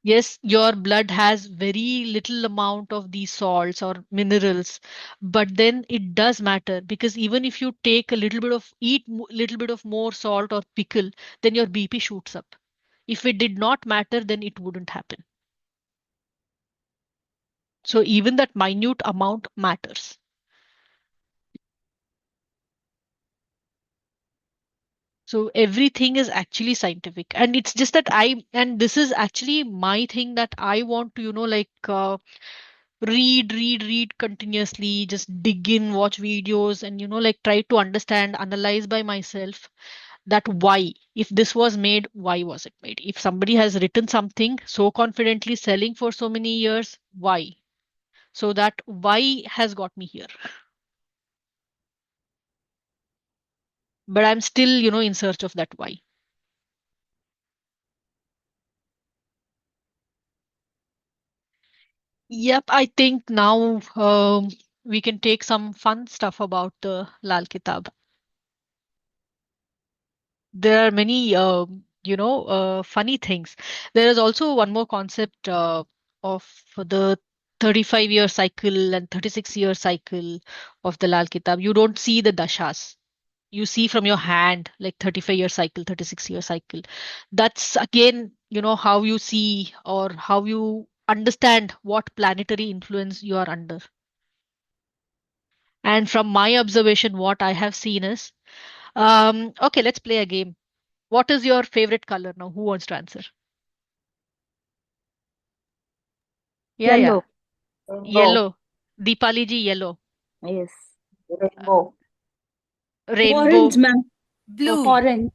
Yes, your blood has very little amount of these salts or minerals, but then it does matter because even if you take a little bit of little bit of more salt or pickle, then your BP shoots up. If it did not matter, then it wouldn't happen. So even that minute amount matters. So everything is actually scientific, and it's just that and this is actually my thing that I want to, read continuously, just dig in, watch videos, and like try to understand, analyze by myself that why, if this was made, why was it made? If somebody has written something so confidently, selling for so many years, why? So that why has got me here. But I'm still, in search of that why. Yep, I think now we can take some fun stuff about the Lal Kitab. There are many, funny things. There is also one more concept of the 35-year cycle and 36-year cycle of the Lal Kitab. You don't see the dashas. You see from your hand, like 35-year cycle, 36-year cycle. That's again, how you see or how you understand what planetary influence you are under. And from my observation, what I have seen is, okay, let's play a game. What is your favorite color now? Who wants to answer? Yeah, yeah. Yellow. Rainbow. Yellow. Deepali ji, yellow. Yes. Rainbow. Rainbow. Orange, ma'am. Blue. Okay. Orange.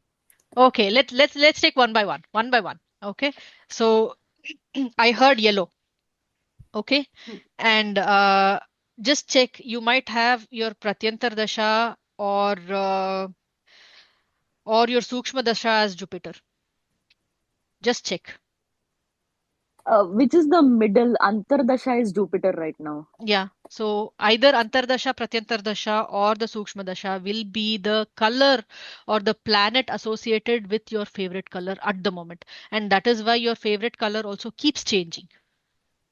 Okay, let's take one by one. One by one. Okay. So I heard yellow. Okay. And just check. You might have your Pratyantar Dasha or your Sukshma Dasha as Jupiter. Just check. Which is the middle? Antardasha is Jupiter right now. Yeah. So either Antardasha, Pratyantardasha, or the Sukshma Dasha will be the color or the planet associated with your favorite color at the moment. And that is why your favorite color also keeps changing.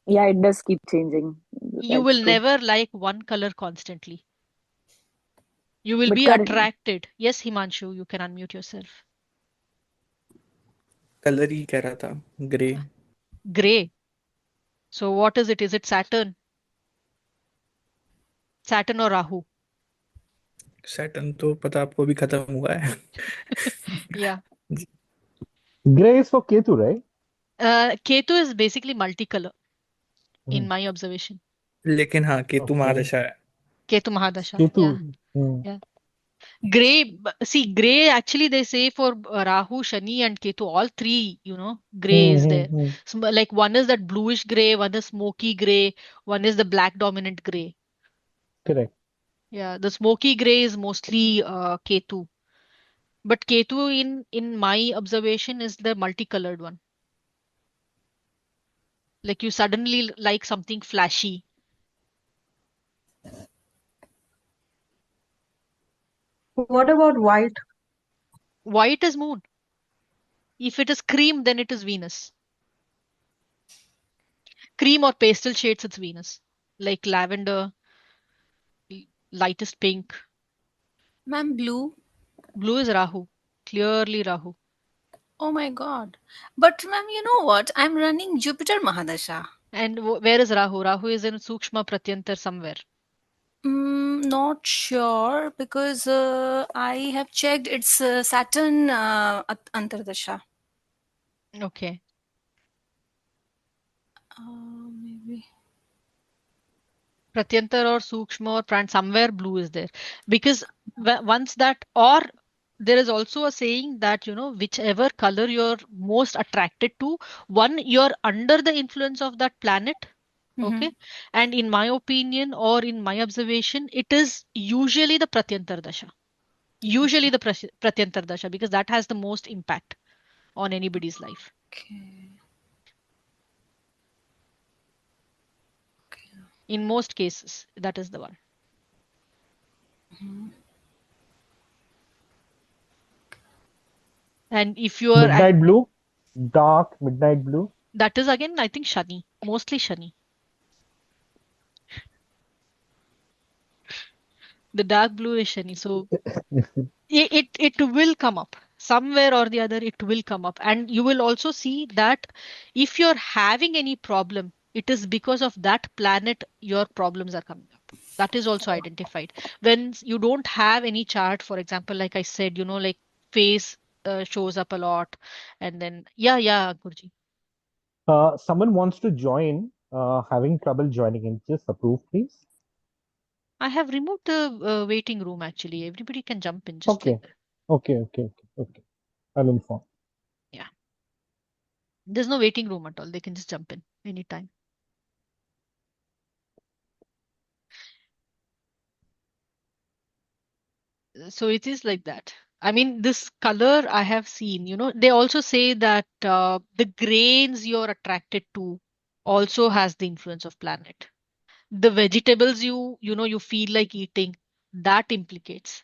Yeah, it does keep changing. You That's will true. never like one color constantly. You will But be current, attracted. Yes, Himanshu, you can unmute yourself. Colour ही कह रहा था grey Gray. So what is it? Is it Saturn? Saturn or Rahu? Saturn तो पता आपको अभी खत्म हुआ है. Yeah. Gray is for Ketu, right? Ketu is basically multicolor in Hmm. my observation. लेकिन हाँ केतु Okay. महादशा है. Ketu Mahadasha. Ketu. Yeah. Yeah. Gray, see, gray actually they say for Rahu, Shani, and Ketu, all three, gray is there. Like one is that bluish gray, one is smoky gray, one is the black dominant gray. Correct. Yeah, the smoky gray is mostly Ketu. But Ketu in my observation is the multicolored one. Like you suddenly like something flashy. What about white? White is moon. If it is cream, then it is Venus. Cream or pastel shades, it's Venus. Like lavender, lightest pink. Ma'am, blue. Blue is Rahu. Clearly Rahu. Oh my God. But ma'am, you know what? I'm running Jupiter Mahadasha. And where is Rahu? Rahu is in Sukshma Pratyantar somewhere. Not sure because I have checked it's Saturn Antardasha. Okay. Maybe. Pratyantar or Sukshma or Pran, somewhere blue is there. Because once that, or there is also a saying that, whichever color you're most attracted to, one, you're under the influence of that planet. Okay. And in my opinion or in my observation, it is usually the Pratyantar Dasha. Usually the Pratyantar Dasha, because that has the most impact on anybody's life. Okay. In most cases, that is the one. And if you are Midnight blue, dark midnight blue. that is again, I think Shani, mostly Shani. The dark blue is Shani. So it will come up somewhere or the other. It will come up, and you will also see that if you're having any problem, it is because of that planet your problems are coming up. That is also identified. When you don't have any chart, for example, like I said, like face shows up a lot, and then yeah, Gurji. Someone wants to join, having trouble joining in. Just approve, please. I have removed the waiting room actually. Everybody can jump in just like that. Okay. I'll inform. Yeah. There's no waiting room at all. They can just jump in anytime. So it is like that. I mean, this color I have seen, they also say that the grains you're attracted to also has the influence of planet. The vegetables you feel like eating, that implicates.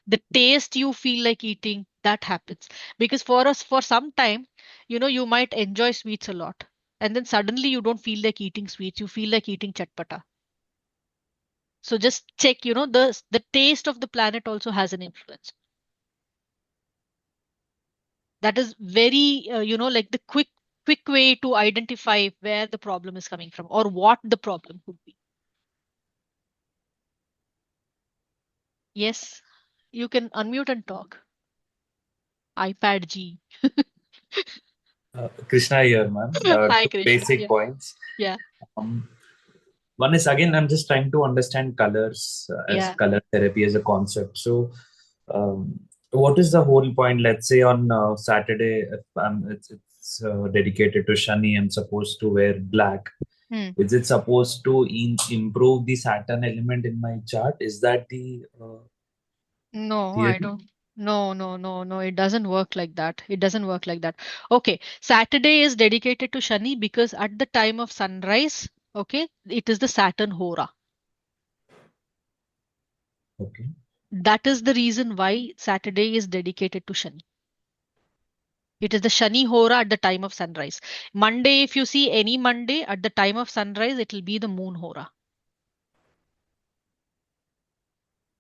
The taste you feel like eating, that happens. Because for us, for some time, you might enjoy sweets a lot. And then suddenly you don't feel like eating sweets, you feel like eating chatpata. So just check, the taste of the planet also has an influence. That is very, like the quick way to identify where the problem is coming from or what the problem could be. Yes, you can unmute and talk. iPad G. Krishna here, ma'am. Hi, Two Krishna. basic Yeah. points. Yeah. One is again, I'm just trying to understand colors as color therapy as a concept. So, what is the whole point? Let's say on Saturday, if it's dedicated to Shani, I'm supposed to wear black. Is it supposed to improve the Saturn element in my chart? Is that the No, I theory? don't. No. It doesn't work like that. It doesn't work like that. Okay. Saturday is dedicated to Shani because at the time of sunrise, okay, it is the Saturn Hora. Okay. That is the reason why Saturday is dedicated to Shani. It is the Shani Hora at the time of sunrise. Monday, if you see any Monday at the time of sunrise, it will be the Moon Hora.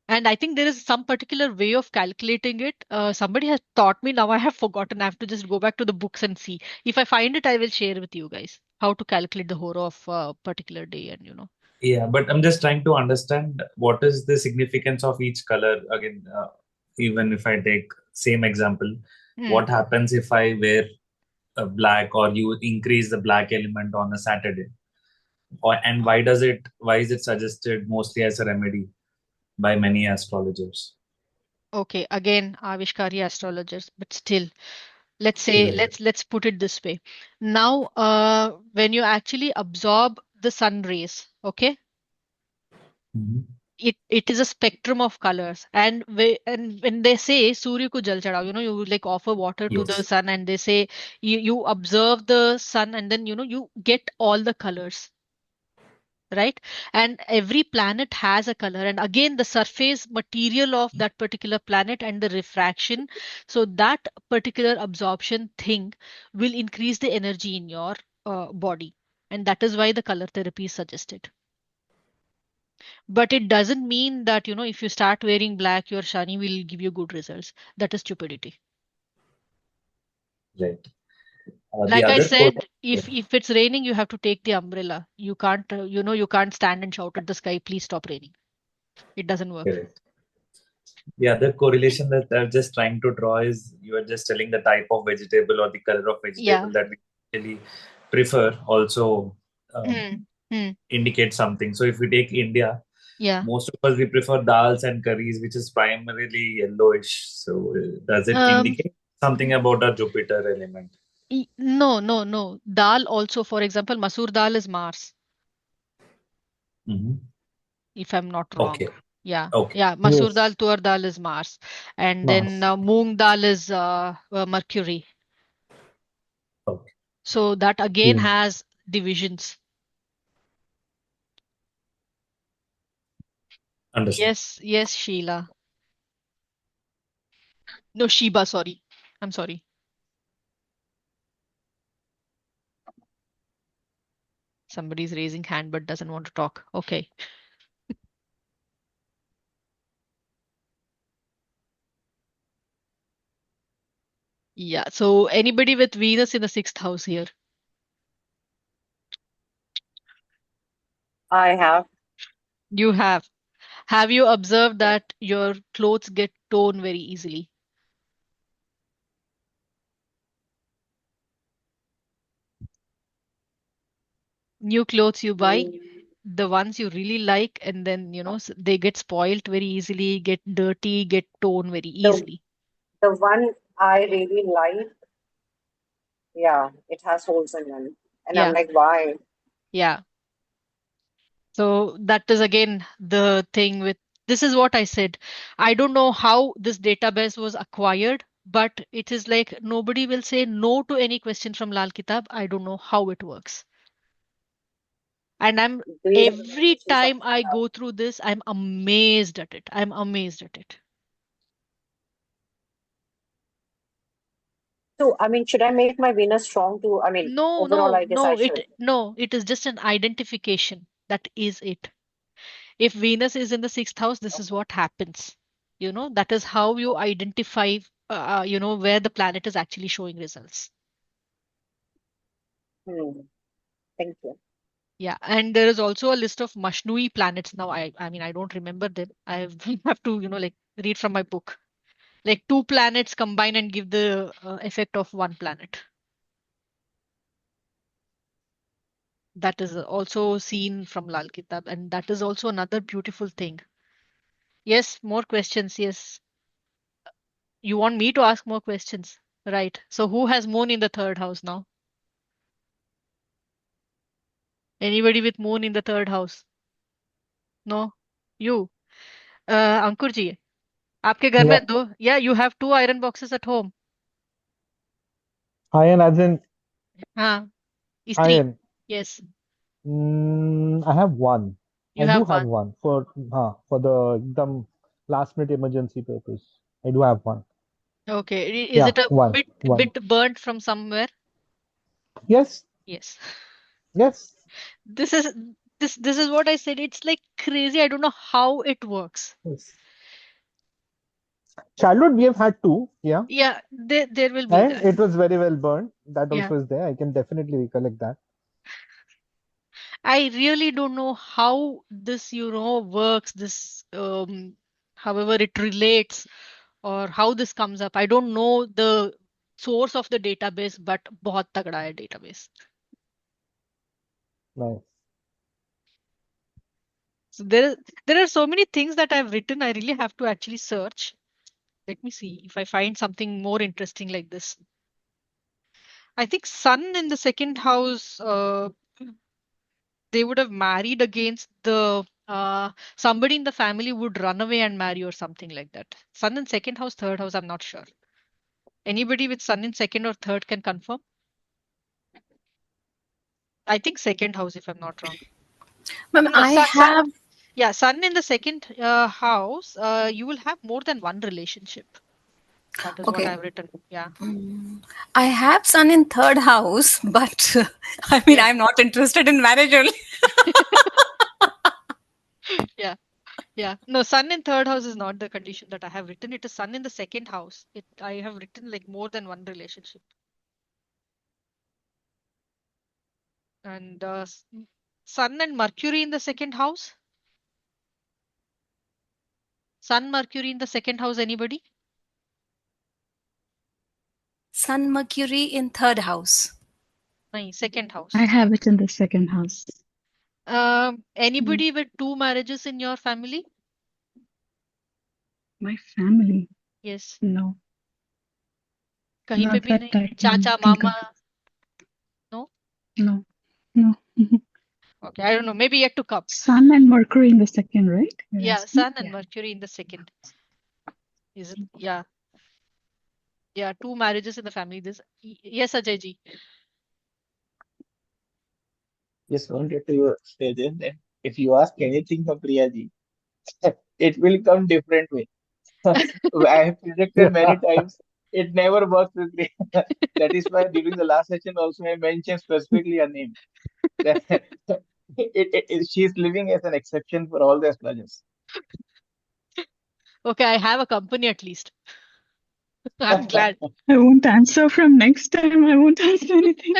And I think there is some particular way of calculating it. Somebody has taught me. Now I have forgotten. I have to just go back to the books and see. If I find it, I will share with you guys how to calculate the hora of a particular day, and Yeah, but I'm just trying to understand what is the significance of each color. Again, even if I take same example, what happens if I wear a black, or you increase the black element on a Saturday? And why is it suggested mostly as a remedy by many astrologers? Okay, again, Avishkari astrologers, but still, let's say, Right. let's put it this way. Now, when you actually absorb the sun rays, okay, Mhm. it is a spectrum of colors, and when they say Surya ko jal chadao, you like offer water to the Yes. sun, and they say you observe the sun, and then you get all the colors, right? And every planet has a color, and again the surface material of that particular planet and the refraction, so that particular absorption thing will increase the energy in your body, and that is why the color therapy is suggested. But it doesn't mean that if you start wearing black, your shani will give you good results. That is stupidity. Right. The Like I other code. said, if it's raining, you have to take the umbrella. You can't you can't stand and shout at the sky, please stop raining. It doesn't work. Correct. The other correlation that I'm just trying to draw is you are just telling the type of vegetable or the color of vegetable Yeah. that we really prefer also indicates something. So if we take India, Yeah. most of us we prefer dals and curries, which is primarily yellowish. So does it Um, indicate something about our Jupiter element? no, no, no. Dal also, for example, Masoor dal is Mars, Mm-hmm. if I'm not wrong. Okay. Yeah. Okay. Yeah. Masoor dal, Yes, Tuar dal is Mars. And then Mars. Moong dal is Mercury. Okay. So that again Hmm. has divisions. Understood. Yes, yes, Sheila. No, Sheba, sorry. I'm sorry. Somebody's raising hand but doesn't want to talk. Okay. Yeah. So anybody with Venus in the sixth house here? I have. You have. Have you observed that your clothes get torn very easily? New clothes you buy, Mm, the ones you really like, and then, they get spoiled very easily, get dirty, get torn very The easily. the one I really like, yeah, it has holes in them. And I'm Yeah. like, why? Yeah. So that is again the thing with this is what I said. I don't know how this database was acquired, but it is like nobody will say no to any question from Lal Kitab. I don't know how it works. And Do you have every recommendations of time I go through this, I'm amazed at it. I'm amazed at it. So, I mean, should I make my Venus strong too? I mean, No, overall, no, I guess I no, should. it is just an identification. That is it. If Venus is in the sixth house, this is Okay. what happens. That is how you identify, where the planet is actually showing results. Hmm. Thank you. Yeah, and there is also a list of Mashnui planets. Now, I mean, I don't remember them. I have have to, like read from my book. Like two planets combine and give the effect of one planet. That is also seen from Lal Kitab, and that is also another beautiful thing. Yes, more questions. Yes. You want me to ask more questions? Right. So who has moon in the third house now? Anybody with moon in the third house? No? You. अंकुर जी आपके घर में Yeah, दो yeah you have two iron boxes at home. iron as in हाँ स्त्री. iron. Yes, I have one. I you do have have one. one for the last minute emergency purpose. I do have one. Okay. Is Yeah, it a one, one. bit burnt from somewhere? Yes, Yes. yes, This is this is what I said. It's like crazy. I don't know how it works. yes. Childhood we have had two, yeah, Yeah, there will be and that. it was very well burned. That Yeah. also is there. I can definitely recollect that. I really don't know how this, works, this, however it relates or how this comes up. I don't know the source of the database, but बहुत तगड़ा है database. Nice. So there are so many things that I've written. I really have to actually search. Let me see if I find something more interesting like this. I think Sun in the second house, they would have married against the somebody in the family would run away and marry or something like that. Sun in second house, third house, I'm not sure. Anybody with Sun in second or third can confirm? I think second house, if I'm not wrong. Ma'am, No, I have. yeah, Sun in the second house, you will have more than one relationship. That is what Okay. I've written. Yeah. I have Sun in third house, but I mean, Yeah. I'm not interested in marriage only. Yeah. Yeah. No, Sun in third house is not the condition that I have written. It is Sun in the second house. I have written like more than one relationship. And Sun and Mercury in the second house. Sun, Mercury in the second house, anybody? Sun, Mercury in third house. No, second house. I have it in the second house. Anybody with two marriages in your family? My family? Yes. No. कहीं पे Not भी that नहीं? I can चाचा, think mama? of. No? No. No. Okay, I don't know. Maybe yet to come. Sun and Mercury in the second, right? You're Yeah, asking? Sun and Mercury in the second. Is it? Yeah. Yeah, two marriages in the family. Yes, Ajay ji. Just wanted to say this that if you ask anything from Priya ji, it will come different way. I have predicted many times. It never works with me. That is why during the last session also I mentioned specifically a name. That she's living as an exception for all the astrologers. Okay, I have a company at least. I'm glad. I won't answer from next time. I won't answer anything.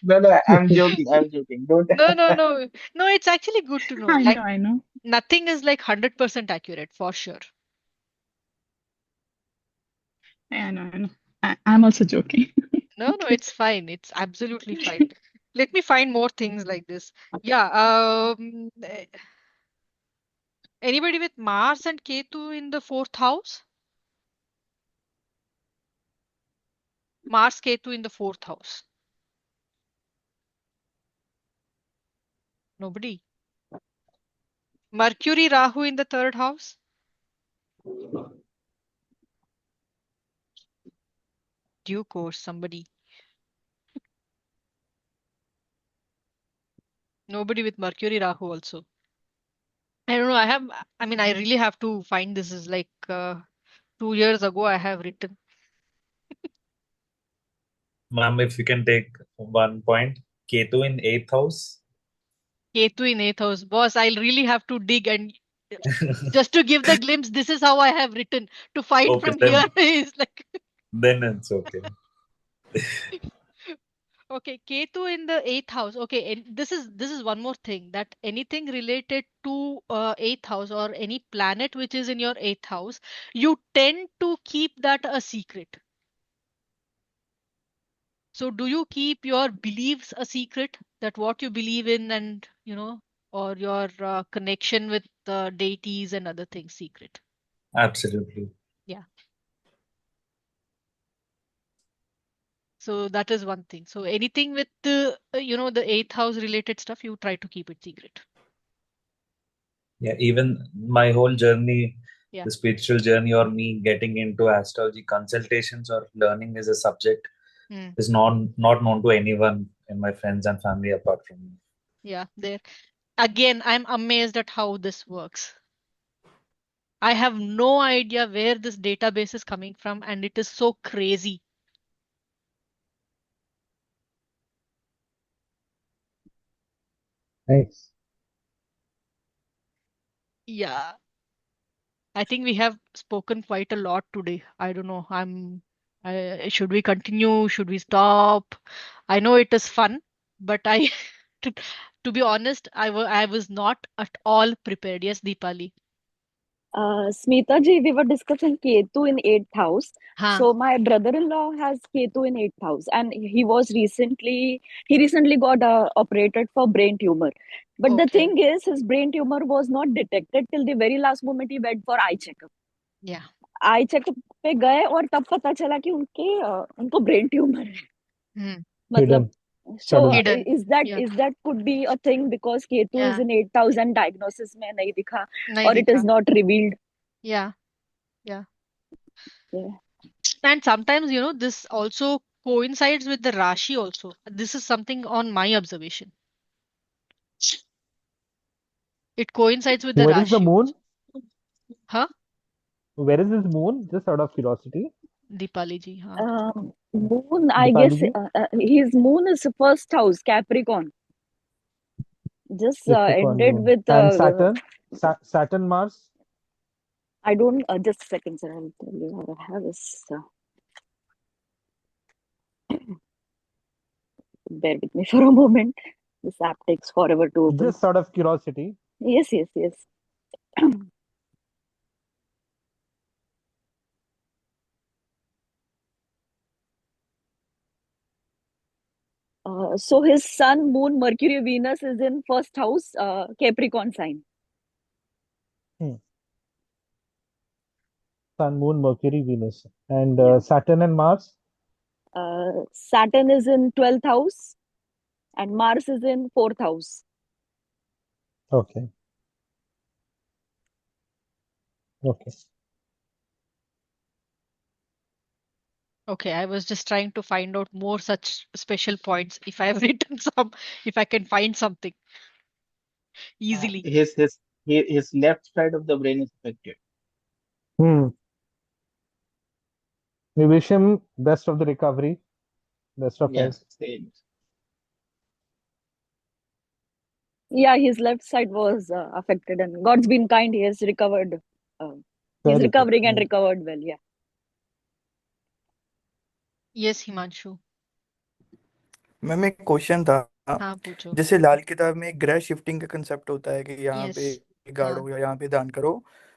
No, I'm joking. I'm joking. Don't. No. No, it's actually good to know. Like, I know. nothing is like 100% accurate for sure. I know. I'm also joking. No, it's fine. It's absolutely fine. Let me find more things like this. Yeah, anybody with Mars and Ketu in the fourth house? Mars, Ketu in the fourth house. Nobody. Mercury, Rahu in the third house. Due course, somebody. Nobody with Mercury, Rahu also. I don't know. I really have to find this is like 2 years ago I have written. Ma'am, if you can take 1 point. Ketu in 8th house. Ketu in 8th house. Boss, I'll really have to dig and just to give the glimpse, this is how I have written. To find Okay, from here then, is like then it's okay. okay, Ketu in the 8th house. Okay, and this is one more thing that anything related to 8th house or any planet which is in your 8th house, you tend to keep that a secret. So do you keep your beliefs a secret, that what you believe in and or your connection with deities and other things secret? Absolutely. Yeah. So that is one thing. So anything with the the 8th house related stuff, you try to keep it secret. Yeah, even my whole journey, Yeah. the spiritual journey, or me getting into astrology consultations or learning as a subject is not known to anyone in my friends and family apart from me. Yeah, there. Again, I'm amazed at how this works. I have no idea where this database is coming from, and it is so crazy. Nice. Yeah. I think we have spoken quite a lot today. I don't know. Should we continue? Should we stop? I know it is fun, but To be honest, I was not at all prepared. Yes, Deepali. Smita ji, we were discussing Ketu in 8th house. Huh. So my brother-in-law has Ketu in 8th house, and he recently got operated for brain tumor. But the Okay. thing is, his brain tumor was not detected till the very last moment he went for eye checkup. Yeah. Eye checkup पे गए और तब पता चला कि उनको brain tumour है. Hmm. मतलब Hidden. so Sudden. Hidden. Yeah. is that could be a thing because Ketu is Yeah. in 8,000 diagnosis में नहीं दिखा नहीं or it दिखा. is not revealed. Yeah. Yeah. Yeah. And sometimes, this also coincides with the Rashi also. This is something on my observation. It coincides with the Where is the Rashi also. moon? Huh? Where is this moon? Just out of curiosity. Deepali ji. Huh. Moon, I Dipali guess ji? his moon is first house, Capricorn. Just Capricorn ended moon. with And Saturn? Saturn, Mars? I don't just a second, sir. I'll tell you what I have is bear with me for a moment. This app takes forever to open. Just out of curiosity. Yes. So his sun, moon, Mercury, Venus is in first house, Capricorn sign. Sun, Moon, Mercury, Venus. And Yeah. Saturn and Mars? Saturn is in 12th house and Mars is in 4th house. Okay. Okay. Okay, I was just trying to find out more such special points. If I have written some, if I can find something easily. His left side of the brain is affected. We wish him best of the recovery. Best of health. Yes, same. Yeah, his left side was affected and God's been kind. He has recovered. He's Very good. recovering and recovered well. Yeah. Yes, Himanshu. Ma'am एक question था, हाँ पूछो. जैसे लाल किताब में ग्रह shifting का concept होता है कि यहाँ पे Yes. गाड़ो या यहाँ पे दान करो,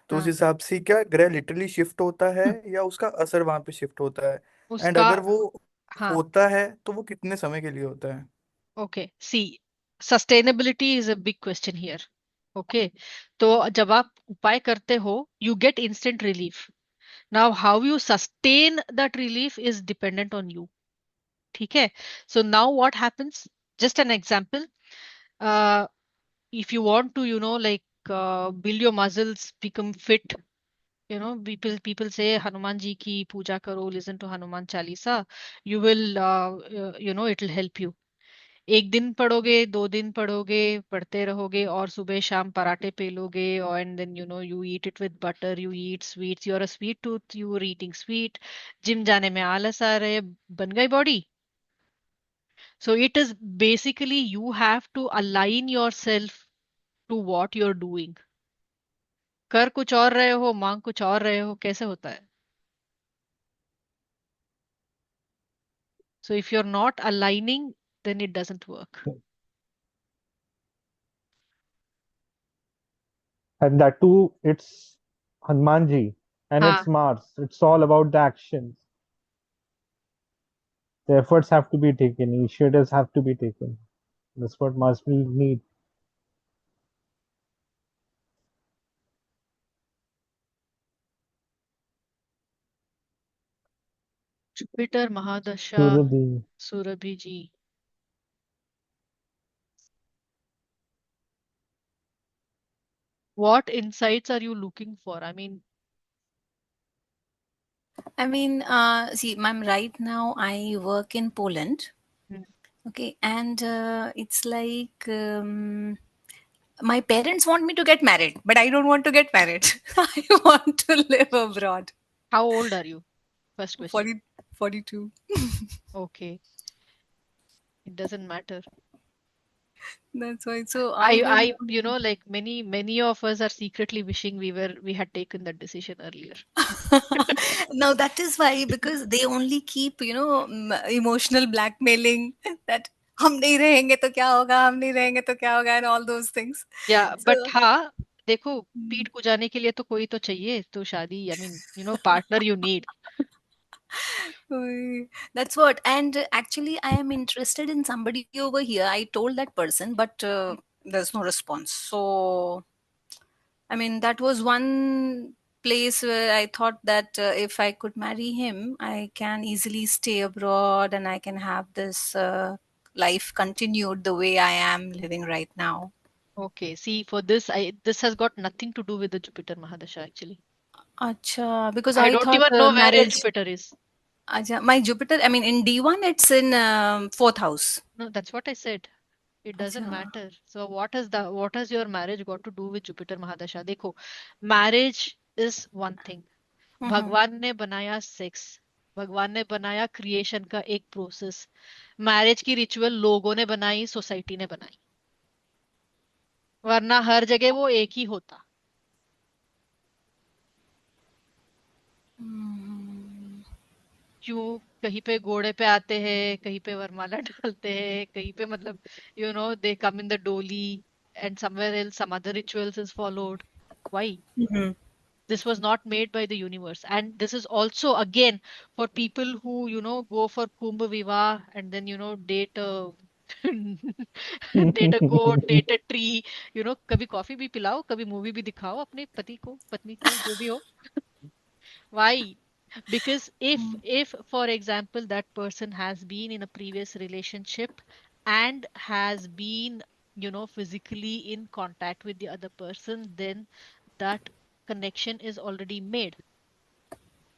तो उस हाँ. हिसाब से क्या ग्रह लिटरली शिफ्ट होता है या उसका असर वहां पे शिफ्ट होता है, एंड उसका अगर वो हाँ. होता है तो वो कितने समय के लिए होता है? Okay. See, sustainability is a big question here. Okay. तो जब आप उपाय करते हो, you get instant relief. Now, how you sustain that relief is dependent on you. ठीक है? So now what happens? Just an example. If you want to, build your muscles, become fit, people say Hanuman ji ki puja karo, listen to Hanuman Chalisa, you will, it will help you. एक दिन पढ़ोगे, 2 दिन पढ़ोगे, पढ़ते रहोगे और सुबह शाम पराठे पे लोगे और and then you eat it with butter, you eat sweets, you're a sweet tooth, you are eating sweet, gym जाने में आलस आ रहे, बन गई body. So it is basically you have to align yourself to what you're doing. कर कुछ और रहे हो, मांग कुछ और रहे हो, कैसे होता है? So if you're not aligning, then it doesn't work. And that too, it's Hanumanji and हाँ. it's Mars. It's all about the actions. The efforts have to be taken, initiatives have to be taken. That's what Mars will need. Jupiter Mahadasha, Surabhi. Surabhi ji. What insights are you looking for? I mean, see, ma'am, right now I work in Poland. Okay, and it's like my parents want me to get married, but I don't want to get married. I want to live abroad. how old are you? First question. 42. Okay. It doesn't matter. That's why. So I don't I, want like many of us are secretly wishing we had taken that decision earlier. now that is why, because they only keep, emotional blackmailing that हम नहीं रहेंगे तो क्या होगा, हम नहीं रहेंगे तो क्या होगा, and all those things. या बट So, हाँ, देखो, पीठ कुजाने के लिए तो कोई तो चाहिए, तो शादी, I mean partner you need. that's what. And actually, I am interested in somebody over here. I told that person, but there's no response. So, I mean, that was one place where I thought that if I could marry him, I can easily stay abroad and I can have this life continued the way I am living right now. Okay, see, for this has got nothing to do with the Jupiter Mahadasha actually. Acha, because I I don't thought even know where your marriage. Jupiter is. Acha, my Jupiter, I mean, in D1, it's in fourth house. No, that's what I said. It doesn't Acha. matter. So what has your marriage got to do with Jupiter Mahadasha? देखो, marriage is one thing. भगवान ने बनाया sex, भगवान ने बनाया creation का एक process. Marriage की रिचुअल लोगों ने बनाई, सोसाइटी ने बनाई, वरना हर जगह वो एक ही होता. क्यों कहीं पे घोड़े पे आते हैं, कहीं पे वरमाला डालते हैं, कहीं पे मतलब दे कम इन द डोली, and somewhere else some other rituals is followed. Why? Mhm. This was not made by the universe, and this is also again for people who go for kumbh vivah and then date a date a goat, date a tree. कभी coffee भी पिलाओ, कभी movie भी दिखाओ अपने पति को, पत्नी को, जो भी हो. Why? Because if for example that person has been in a previous relationship and has been physically in contact with the other person, then that connection is already made.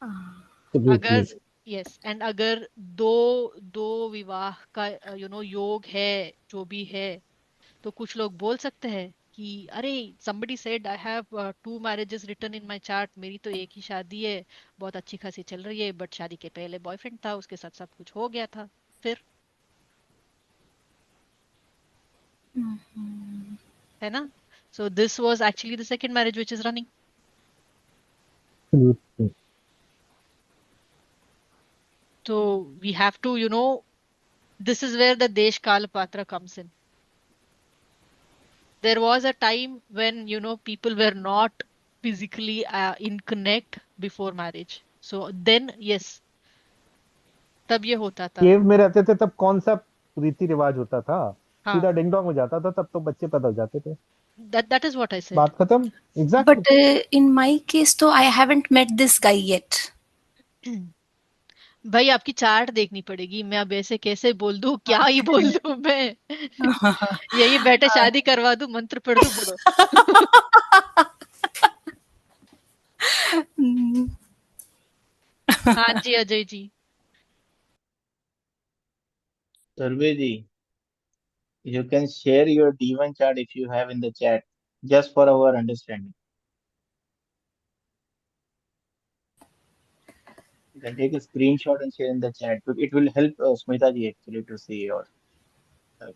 अगर Absolutely. yes, and अगर दो दो विवाह का योग है, जो भी है, तो कुछ लोग बोल सकते हैं कि अरे somebody said I have two marriages written in my chart, मेरी तो एक ही शादी है, बहुत अच्छी खासी चल रही है, बट शादी के पहले बॉयफ्रेंड था, उसके साथ सब कुछ हो गया था, फिर, है ना. So this was actually the second marriage which is running. Absolutely. So we have to this is where the desh kal patra comes in. There was a time when people were not physically in connect before marriage. So then yes, तब ये होता था. केव में रहते थे तब कौन सा रीति रिवाज होता था? हाँ, सीधा डिंग डोंग हो जाता था, तब तो बच्चे पैदा हो जाते थे, that is what I said. बात खत्म. But exactly. in my case, though, I haven't met this guy yet. भाई आपकी चार्ट देखनी पड़ेगी. मैं अब ऐसे कैसे बोल दूं, क्या ही बोल दूं मैं. यही बैठे शादी करवा दूं, मंत्र पढ़ दूं, बोलो. हाँ जी Ajay ji. Sarveji, you can share your D1 chart if you have in the chat, just for our understanding. You can take a screenshot and share in the chat. It will help Smita ji actually to see yours.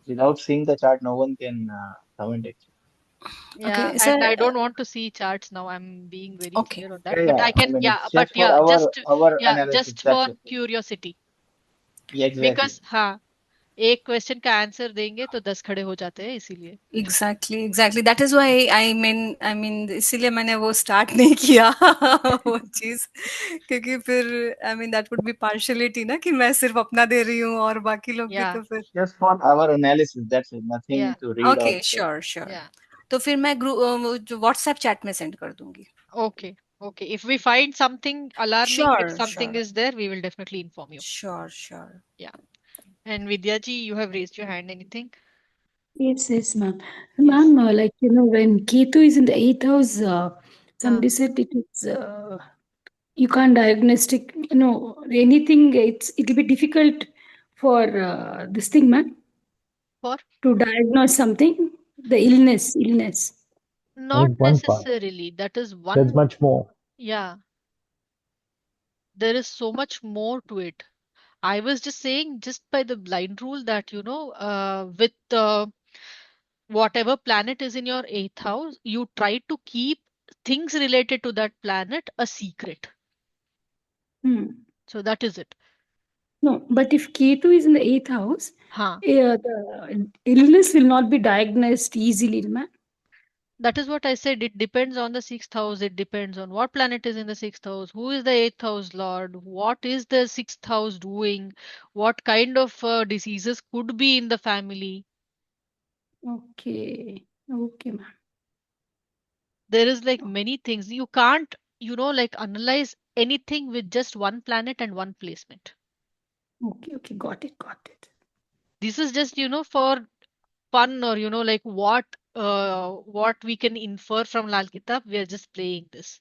Without seeing the chart, no one can comment actually. Yeah, Okay, and sir. I don't want to see charts now. I'm being very Okay. clear on that. Yeah, But yeah. I I can, mean, yeah, it's but just for yeah, our yeah, analysis. just That's for it. curiosity. Yeah, exactly. Because हाँ, एक question का answer देंगे तो 10 खड़े हो जाते हैं, इसीलिए. Exactly. That is why I mean, इसीलिए मैंने वो start नहीं किया वो चीज, क्योंकि फिर I mean that would be partiality ना, कि मैं सिर्फ अपना दे रही हूँ और बाकी लोग भी Yeah, तो फिर. Just for our analysis. That's it. yeah, Nothing to read or Okay, study. sure. yeah. तो फिर मैं ग्रुप WhatsApp chat में send कर दूंगी. Okay, okay. If we find something alarming, if something Sure. is there, we will definitely inform you. Sure. Yeah. And Vidya ji, you have raised your hand. Anything? Yes, ma'am. Yes. Ma'am, when Ketu is in the eighth house, somebody हाँ. said it is, you can't diagnostic, anything, it'll be difficult for this thing, ma'am, For? to diagnose something, the illness. That Not is one part. necessarily. That is There's one. much more. Yeah. There is so much more to it. I was just saying, just by the blind rule that, with whatever planet is in your eighth house, you try to keep things related to that planet a secret. Hmm. So that is it. No, but if Ketu is in the 8th house, Huh. the illness will not be diagnosed easily, ma'am. That is what I said. It depends on the 6th house. It depends on what planet is in the 6th house, who is the 8th house lord, what is the 6th house doing, what kind of diseases could be in the family. Okay. Okay, ma'am. There is like many things. You can't, like analyze anything with just one planet and one placement. Okay, okay. Got it, got it. This is just, for fun or, like what we can infer from Lal Kitab. We are just playing this.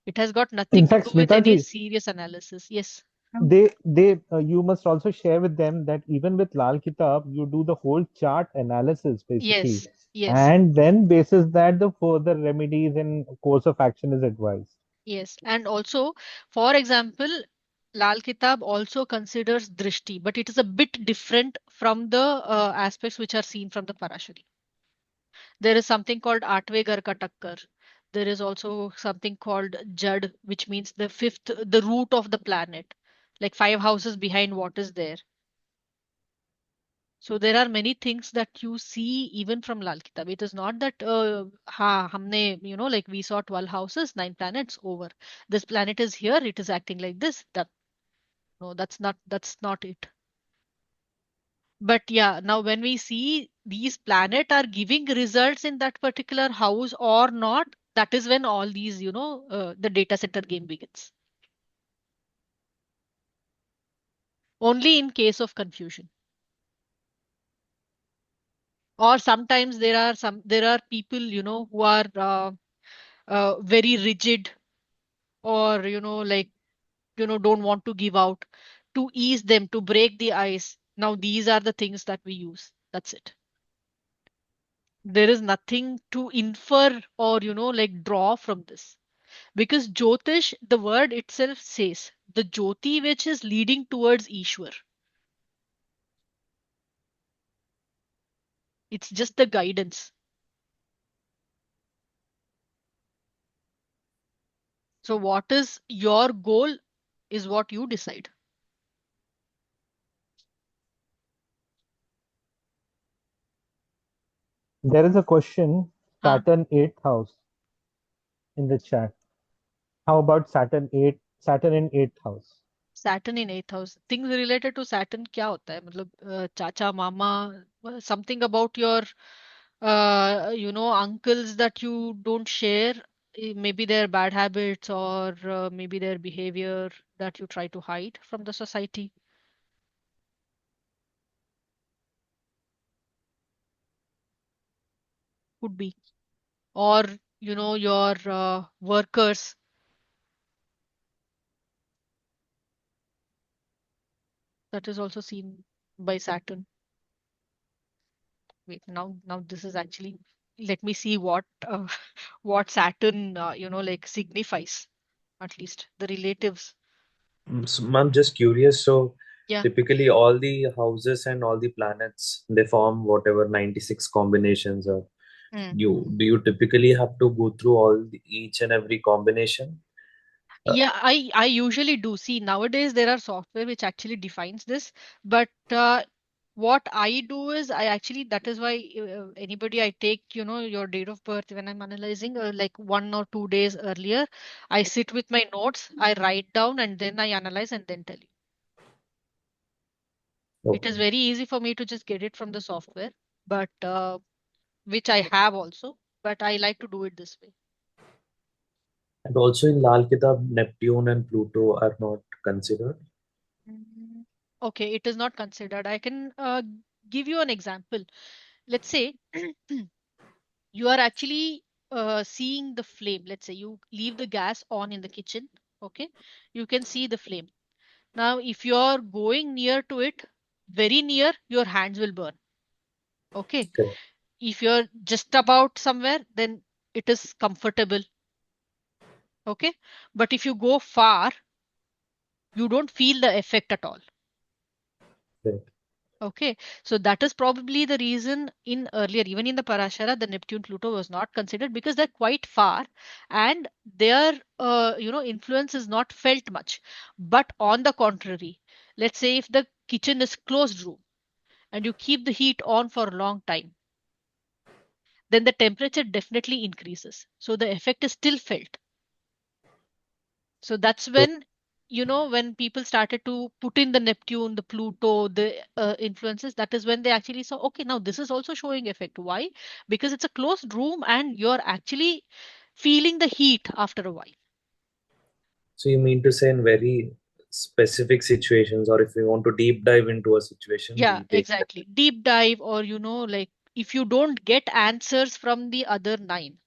It has got In nothing to fact, do with any Smita serious analysis. Yes. you must also share with them that even with Lal Kitab, you do the whole chart analysis basically, Yes. Yes. and then basis that the further remedies and course of action is advised. Yes. And also, for example, Lal Kitab also considers drishti, but it is a bit different from the aspects which are seen from the Parashari. There is something called Atve Gar Ka Takkar. There is also something called Jad, which means the fifth, the root of the planet, like 5 houses behind what is there. So there are many things that you see even from Lal Kitab. It is not that humne, like we saw 12 houses, 9 planets over. This planet is here, it is acting like this. That no, that's not it. But yeah, now when we see these planets are giving results in that particular house or not, that is when all these, the data center game begins. Only in case of confusion. Or sometimes there are people, who are very rigid or, like, don't want to give out to ease them, to break the ice. Now, these are the things that we use. That's it. There is nothing to infer or, like draw from this. Because Jyotish, the word itself says the Jyoti which is leading towards Ishwar. It's just the guidance. So, what is your goal is what you decide. There is a question, Huh? Saturn 8th house in the chat. How about Saturn in 8th house? Saturn in 8th house. Things related to Saturn क्या होता है? मतलब चाचा मामा, something about your uncles that you don't share, maybe their bad habits or maybe their behavior that you try to hide from the society. Could be. Or your workers. That is also seen by Saturn. Wait, now this is actually, let me see what what Saturn like signifies, at least the relatives. So, I'm just curious. So, Yeah. typically, all the houses and all the planets they form whatever 96 combinations are. Mm. Do you typically have to go through each and every combination? Yeah, I usually do. See, nowadays there are software which actually defines this, but what I do is I actually, that is why anybody I take, your date of birth when I'm analyzing, like 1 or 2 days earlier, I sit with my notes, I write down, and then I analyze and then tell you. It is Okay. very easy for me to just get it from the software, but which I have also, but I like to do it this way. And also in Lal Kitab, Neptune and Pluto are not considered. Mm, Okay, it is not considered. I can give you an example. Let's say you are actually seeing the flame. Let's say you leave the gas on in the kitchen. Okay, you can see the flame. Now, if you are going near to it, very near, your hands will burn. Okay, Correct. if you're just about somewhere, then it is comfortable. Okay, but if you go far, you don't feel the effect at all. Correct. Okay, so that is probably the reason in earlier, even in the Parashara, the Neptune Pluto was not considered because they're quite far and their influence is not felt much. But on the contrary, let's say if the kitchen is closed room and you keep the heat on for a long time, then the temperature definitely increases. So the effect is still felt. So that's So, when, when people started to put in the Neptune, the Pluto, the influences, that is when they actually saw, okay, now this is also showing effect. Why? Because it's a closed room and you're actually feeling the heat after a while. so you mean to say in very specific situations, or if we want to deep dive into a situation, Yeah, we take that. exactly. Deep dive, or, like if you don't get answers from the other nine,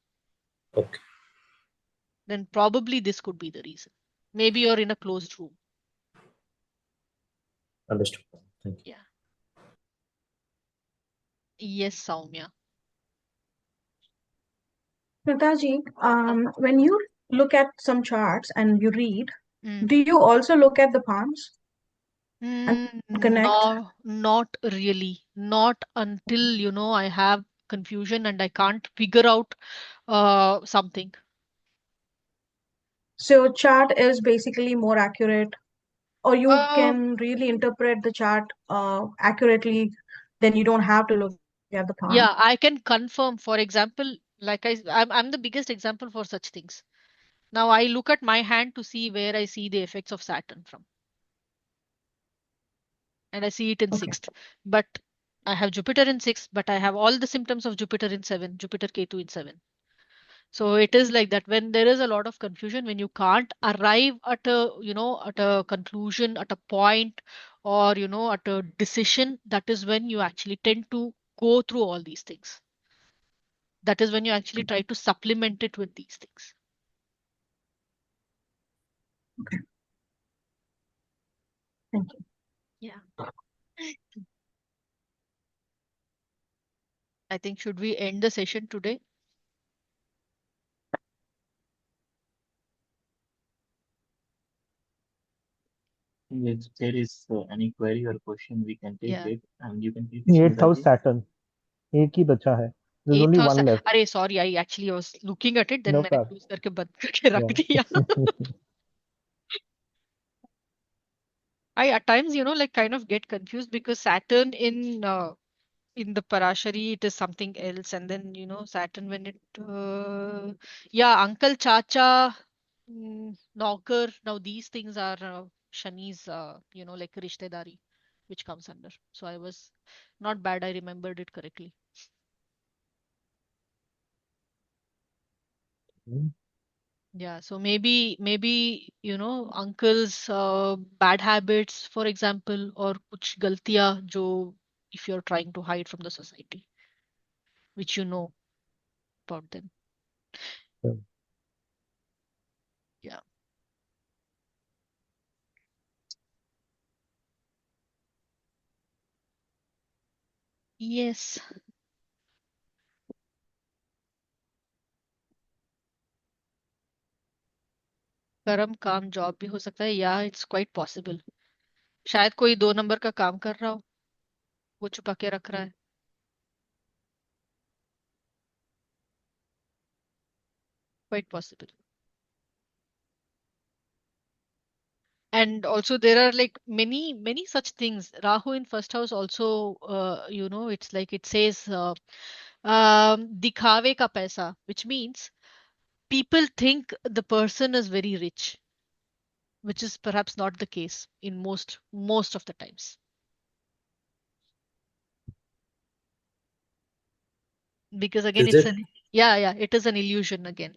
Okay, then probably this could be the reason. Maybe you're in a closed room. understood. Thank you. Yeah. Yes, Soumya. Pritaji, when you look at some charts and you read, Mm. do you also look at the palms and connect? No, not really. Not until, I have confusion and I can't figure out something. So chart is basically more accurate, or you Uh, can really interpret the chart accurately, then you don't have to look at the palm. yeah, I can confirm. For example, like I'm the biggest example for such things. Now I look at my hand to see where I see the effects of Saturn from, and I see it in Okay. sixth. But I have Jupiter in sixth, but I have all the symptoms of Jupiter in seven, Jupiter Ketu in seven. So it is like that when there is a lot of confusion, when you can't arrive at a conclusion, at a point, or, at a decision, that is when you actually tend to go through all these things. That is when you actually try to supplement it with these things. Okay. Thank you. Yeah. I think should we end the session today? If there is any query or question, we can take Yeah. it, and you can take it, Eighth house Shweta. Saturn. एक ही बचा है. There's Eighth only house. one left. अरे sorry, I actually was looking at it, then No मैंने problem. close करके बंद करके रख दिया. Yeah. I at times, like kind of get confused because Saturn in the Parashari it is something else, and then Saturn when it yeah, uncle, chacha, knocker. Now these things are Shani's like rishtedari, which comes under. So I was not bad. I remembered it correctly. Hmm. Yeah, so maybe uncle's bad habits, for example, or kuch galtiya jo if you're trying to hide from the society, which you know about them. Yeah. Yeah. Yes. कर्म काम job भी हो सकता है या it's quite possible. शायद कोई 2 number का काम कर रहा हो, वो छुपा के रख रहा है. Quite possible. And also there are like many such things. Rahu in first house also, it's like it says दिखावे का पैसा, which means people think the person is very rich, which is perhaps not the case in most of the times, because again Is it's it an yeah, it is an illusion again.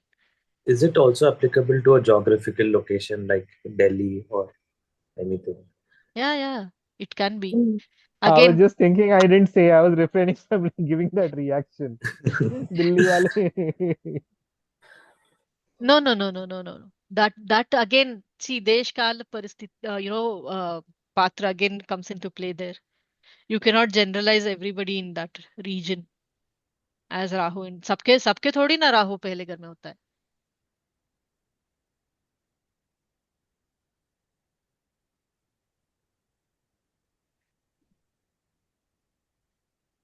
is it also applicable to a geographical location like Delhi or anything? Yeah, it can be. I was Again, just thinking I didn't say. I was refraining from giving that reaction. Delhi wale. no. That again, see, desh kal paristhiti, patra again comes into play there. You cannot generalize everybody in that region as Rahu. In सबके सबके थोड़ी ना राहु पहले घर में होता है.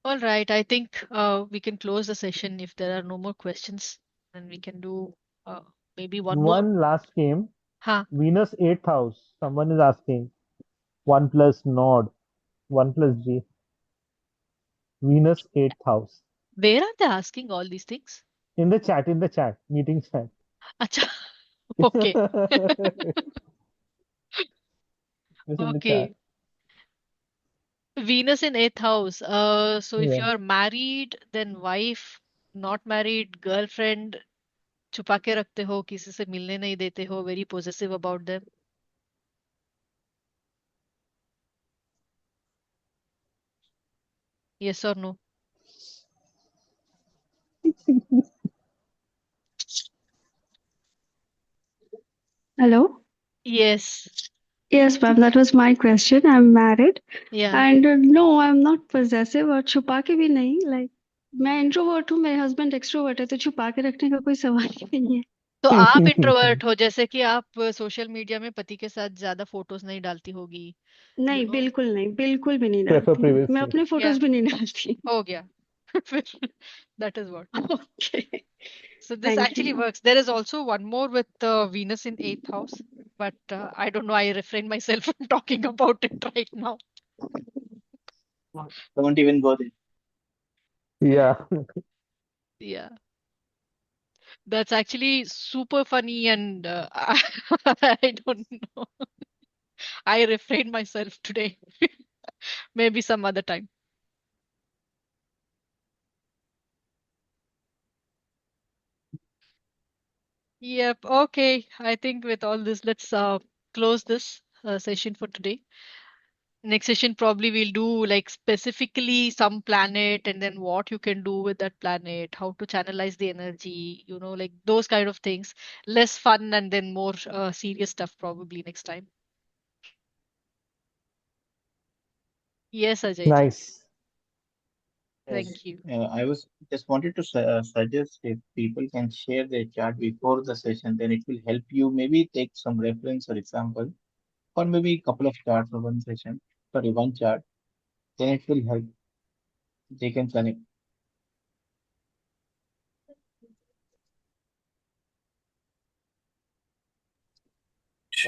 All right, I think we can close the session if there are no more questions. Then we can do maybe one more. One last game. Huh? Venus 8th house. Someone is asking. 1 plus Nod. 1 plus G. Venus 8th house. Where are they asking all these things? In the chat, meeting chat. Acha. Okay. It's in the chat. Okay. Venus in 8th house. So if Yeah. you're married, then wife, not married, girlfriend, छुपा के रखते हो, किसी से मिलने नहीं देते हो, very possessive about them. Yes or no? Hello? Yes. Yes, ma'am, that was my question. I'm married. Yeah. And no, I'm not possessive और छुपा के भी नहीं. Like, मैं introvert हूँ, मेरे husband extrovert है, तो छुपा के रखने का कोई सवाल ही नहीं है. तो आप इंट्रोवर्ट हो, जैसे कि आप सोशल मीडिया में पति के साथ ज्यादा फोटोज नहीं डालती होगी. नहीं, बिल्कुल नहीं, बिल्कुल भी नहीं Prefer डालती. मैं privacy. अपने Yeah. फोटोज भी नहीं डालती. हो गया. That is what. Okay. So this Thank actually you. works. There is also one more with Venus in 8th house, but I don't know. I refrain myself from talking about it right now. Don't even go there. Yeah. Yeah. That's actually super funny, and I don't know. I refrain myself today. Maybe some other time. Yep. Okay. I think with all this, let's close this session for today. Next session probably we'll do like specifically some planet and then what you can do with that planet, how to channelize the energy, like those kind of things. Less fun and then more serious stuff probably next time. Yes, Ajay ji. Nice. Thank Yes. you. I was just wanted to suggest if people can share their chart before the session, then it will help you maybe take some reference or example, or maybe a couple of charts for one session, sorry, one chart, then it will help. They can connect.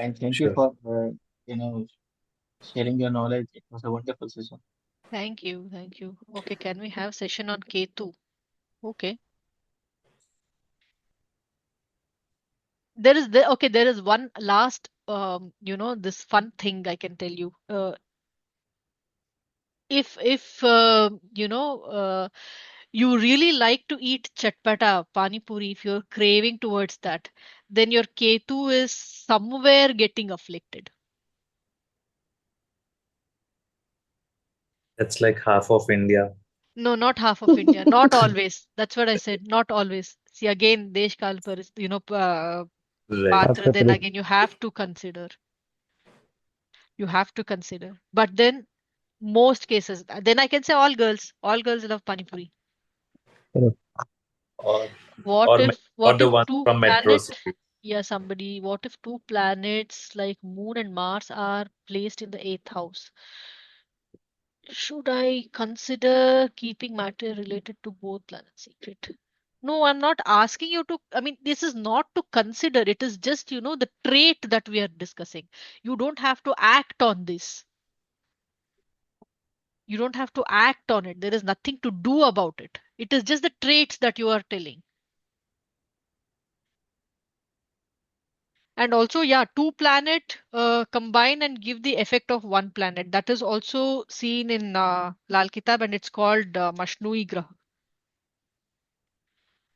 And thank you Sure. for sharing your knowledge. It was a wonderful session. Thank you. Thank you. Okay, can we have session on K2? Okay. There is one last this fun thing I can tell you. If you really like to eat chatpata, pani puri, if you're craving towards that, then your Ketu is somewhere getting afflicted. That's like half of India. No, not half of India. Not always. That's what I said. Not always. See, again, Desh Kal par, Right. Patra, then again, you have to consider. You have to consider. But then, most cases, then I can say all girls love pani puri. Or What or if the ones two from metro planets? cities. Yeah, somebody. What if two planets like Moon and Mars are placed in the 8th house? Should I consider keeping matter related to both planets secret? No, I'm not asking you to. I mean, this is not to consider. It is just, the trait that we are discussing. You don't have to act on this. You don't have to act on it. There is nothing to do about it. It is just the traits that you are telling. And also, yeah, two planet combine and give the effect of one planet. That is also seen in Lal Kitab, and it's called Mashnui Grah.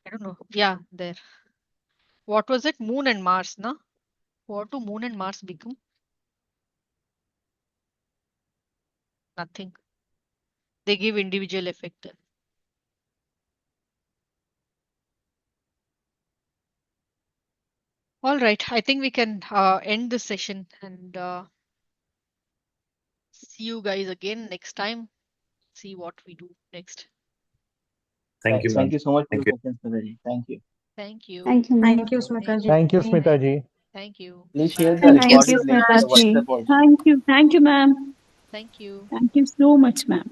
I don't know. Yeah, there. What was it? Moon and Mars, na? What do Moon and Mars become? Nothing. They give individual effect then. All right. I think we can end this session and see you guys again next time. See what we do next. Thank you, ma'am. Thank you so much for Thank the you. session, Sudhaji. Thank you. Thank you. Thank you, ma'am. Thank you, Smita ji. Thank you, Smita ji. Thank you. Please share the Bye. Thank you, recording link in the Smitaji. WhatsApp also. Thank you, ma'am. Thank you. Thank you so much, ma'am.